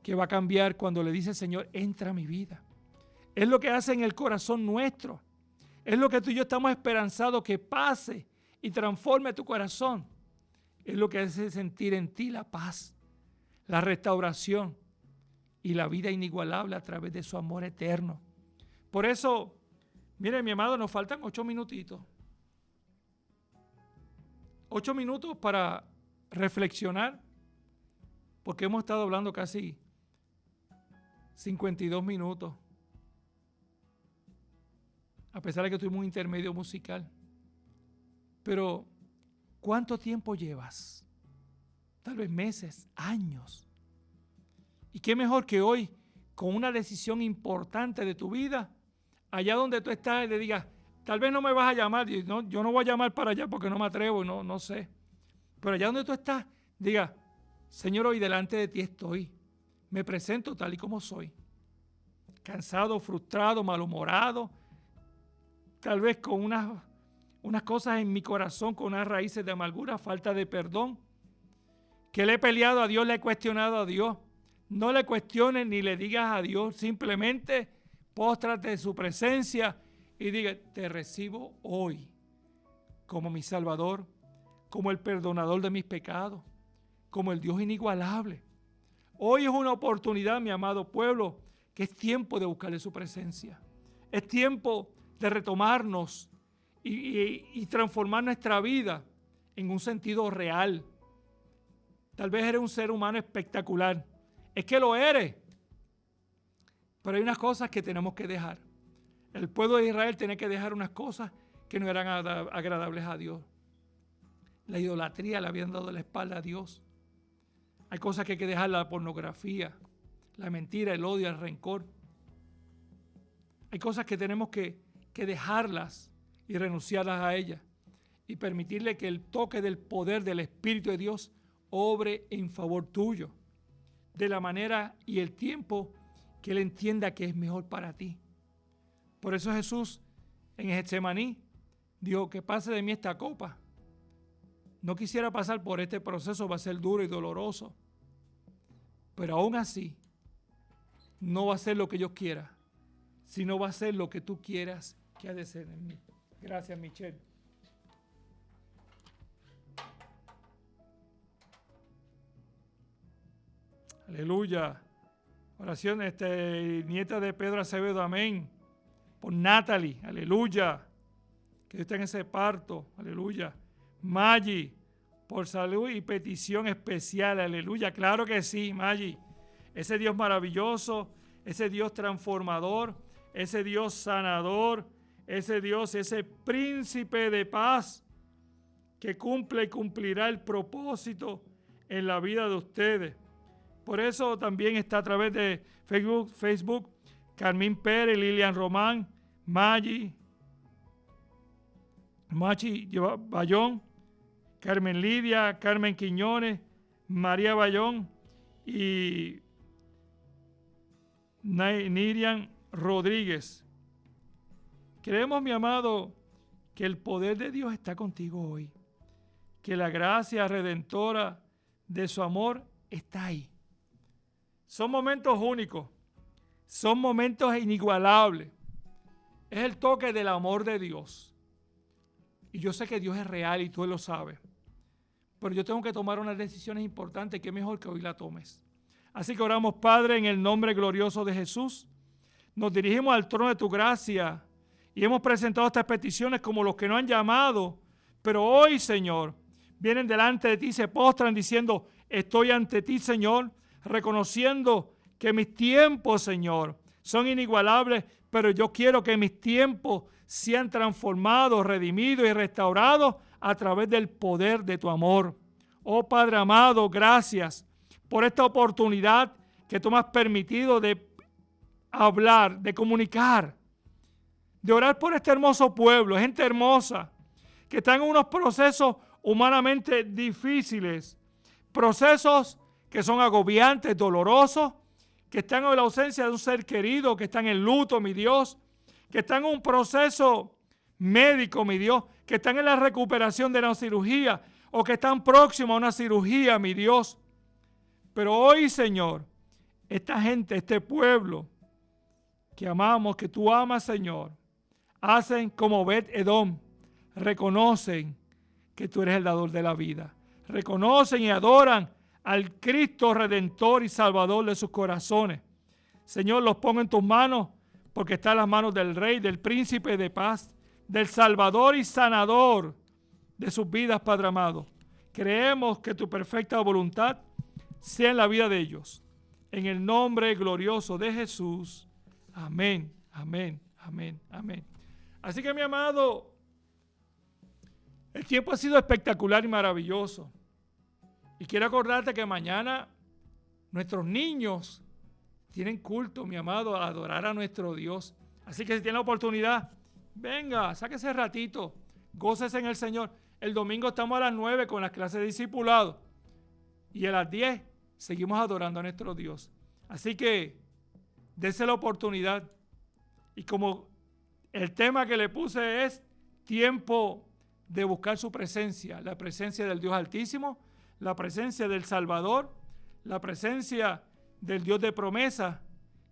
Speaker 4: que va a cambiar cuando le dice, Señor, entra a mi vida. Es lo que hace en el corazón nuestro. Es lo que tú y yo estamos esperanzados que pase y transforme tu corazón. Es lo que hace sentir en ti la paz, la restauración y la vida inigualable a través de su amor eterno. Por eso, mire, mi amado, nos faltan 8 minutitos. 8 minutos para reflexionar, porque hemos estado hablando casi 52 minutos. A pesar de que tuvimos un intermedio musical. Pero, ¿cuánto tiempo llevas? Tal vez meses, años. Y qué mejor que hoy, con una decisión importante de tu vida, allá donde tú estás, le digas, tal vez no me vas a llamar, yo no voy a llamar para allá porque no me atrevo, no sé. Pero allá donde tú estás, diga, Señor, hoy delante de ti estoy. Me presento tal y como soy. Cansado, frustrado, malhumorado, tal vez con unas cosas en mi corazón, con unas raíces de amargura, falta de perdón, que le he peleado a Dios, le he cuestionado a Dios. No le cuestiones ni le digas a Dios, simplemente póstrate de su presencia y diga, te recibo hoy como mi Salvador, como el perdonador de mis pecados, como el Dios inigualable. Hoy es una oportunidad, mi amado pueblo, que es tiempo de buscarle su presencia. Es tiempo de retomarnos y transformar nuestra vida en un sentido real. Tal vez eres un ser humano espectacular. Es que lo eres. Pero hay unas cosas que tenemos que dejar. El pueblo de Israel tiene que dejar unas cosas que no eran agradables a Dios. La idolatría le habían dado la espalda a Dios. Hay cosas que hay que dejar, la pornografía, la mentira, el odio, el rencor. Hay cosas que tenemos que dejarlas y renunciarlas a ellas y permitirle que el toque del poder del Espíritu de Dios obre en favor tuyo, de la manera y el tiempo que Él entienda que es mejor para ti. Por eso Jesús en Getsemaní dijo, que pase de mí esta copa. No quisiera pasar por este proceso, va a ser duro y doloroso. Pero aún así, no va a ser lo que yo quiera, sino va a ser lo que tú quieras que ha de ser en mí. Gracias, Michelle. Aleluya. Oración, nieta de Pedro Acevedo, amén. Por Natalie, aleluya. que Dios está en ese parto, aleluya. Maggi, por salud y petición especial, aleluya. Claro que sí, Maggi. Ese Dios maravilloso, ese Dios transformador, ese Dios sanador, ese Dios, ese príncipe de paz que cumple y cumplirá el propósito en la vida de ustedes. Por eso también está a través de Facebook Carmín Pérez, Lilian Román, Machi Bayón, Carmen Lidia, Carmen Quiñones, María Bayón y Nirian Rodríguez. Creemos, mi amado, que el poder de Dios está contigo hoy, que la gracia redentora de su amor está ahí. Son momentos únicos, son momentos inigualables. Es el toque del amor de Dios. Y yo sé que Dios es real y tú lo sabes. Pero yo tengo que tomar unas decisiones importantes que es mejor que hoy la tomes. Así que oramos, Padre, en el nombre glorioso de Jesús. Nos dirigimos al trono de tu gracia y hemos presentado estas peticiones como los que no han llamado. Pero hoy, Señor, vienen delante de ti y se postran diciendo, estoy ante ti, Señor, reconociendo que mis tiempos, Señor, son inigualables, pero yo quiero que mis tiempos sean transformados, redimidos y restaurados a través del poder de tu amor. Oh Padre amado, gracias por esta oportunidad que tú me has permitido de hablar, de comunicar, de orar por este hermoso pueblo, gente hermosa, que está en unos procesos humanamente difíciles, procesos que son agobiantes, dolorosos, que están en la ausencia de un ser querido, que están en luto, mi Dios, que están en un proceso médico, mi Dios, que están en la recuperación de una cirugía o que están próximos a una cirugía, mi Dios. Pero hoy, Señor, esta gente, este pueblo que amamos, que tú amas, Señor, hacen como Obed-Edom, reconocen que tú eres el dador de la vida. Reconocen y adoran al Cristo Redentor y Salvador de sus corazones. Señor, los pongo en tus manos porque está en las manos del Rey, del Príncipe de paz, del Salvador y Sanador de sus vidas, Padre amado. Creemos que tu perfecta voluntad sea en la vida de ellos. En el nombre glorioso de Jesús. Amén, amén, amén, amén. Así que, mi amado, el tiempo ha sido espectacular y maravilloso. Y quiero acordarte que mañana nuestros niños tienen culto, mi amado, a adorar a nuestro Dios. Así que si tienen la oportunidad, venga, sáquese ese ratito, gócese en el Señor. El domingo estamos a las 9 con las clases de discipulado. Y a las 10 seguimos adorando a nuestro Dios. Así que dése la oportunidad. Y como el tema que le puse es tiempo de buscar su presencia, la presencia del Dios Altísimo, la presencia del Salvador, la presencia del Dios de promesa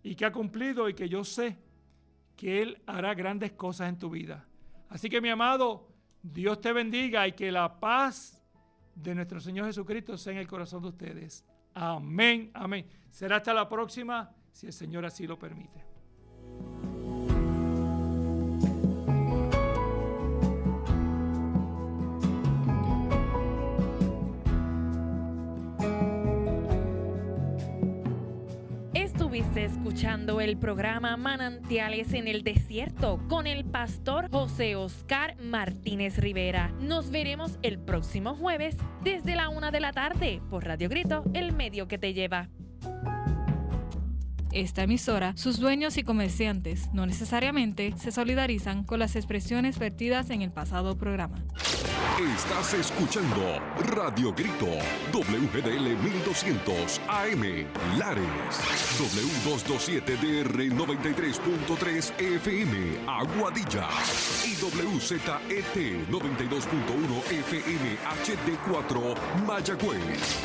Speaker 4: y que ha cumplido y que yo sé que Él hará grandes cosas en tu vida. Así que, mi amado, Dios te bendiga y que la paz de nuestro Señor Jesucristo sea en el corazón de ustedes. Amén, amén. Será hasta la próxima, si el Señor así lo permite.
Speaker 3: Estuviste escuchando el programa Manantiales en el Desierto con el pastor José Oscar Martínez Rivera. Nos veremos el próximo jueves desde la 1 de la tarde por Radio Grito, el medio que te lleva.
Speaker 2: Esta emisora, sus dueños y comerciantes no necesariamente se solidarizan con las expresiones vertidas en el pasado programa.
Speaker 1: Estás escuchando Radio Grito, WGDL 1200 AM, Lares, W227DR 93.3 FM, Aguadilla, y WZET 92.1 FM HD4, Mayagüez.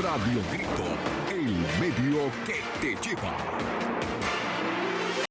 Speaker 1: Radio Grito, el medio que te lleva.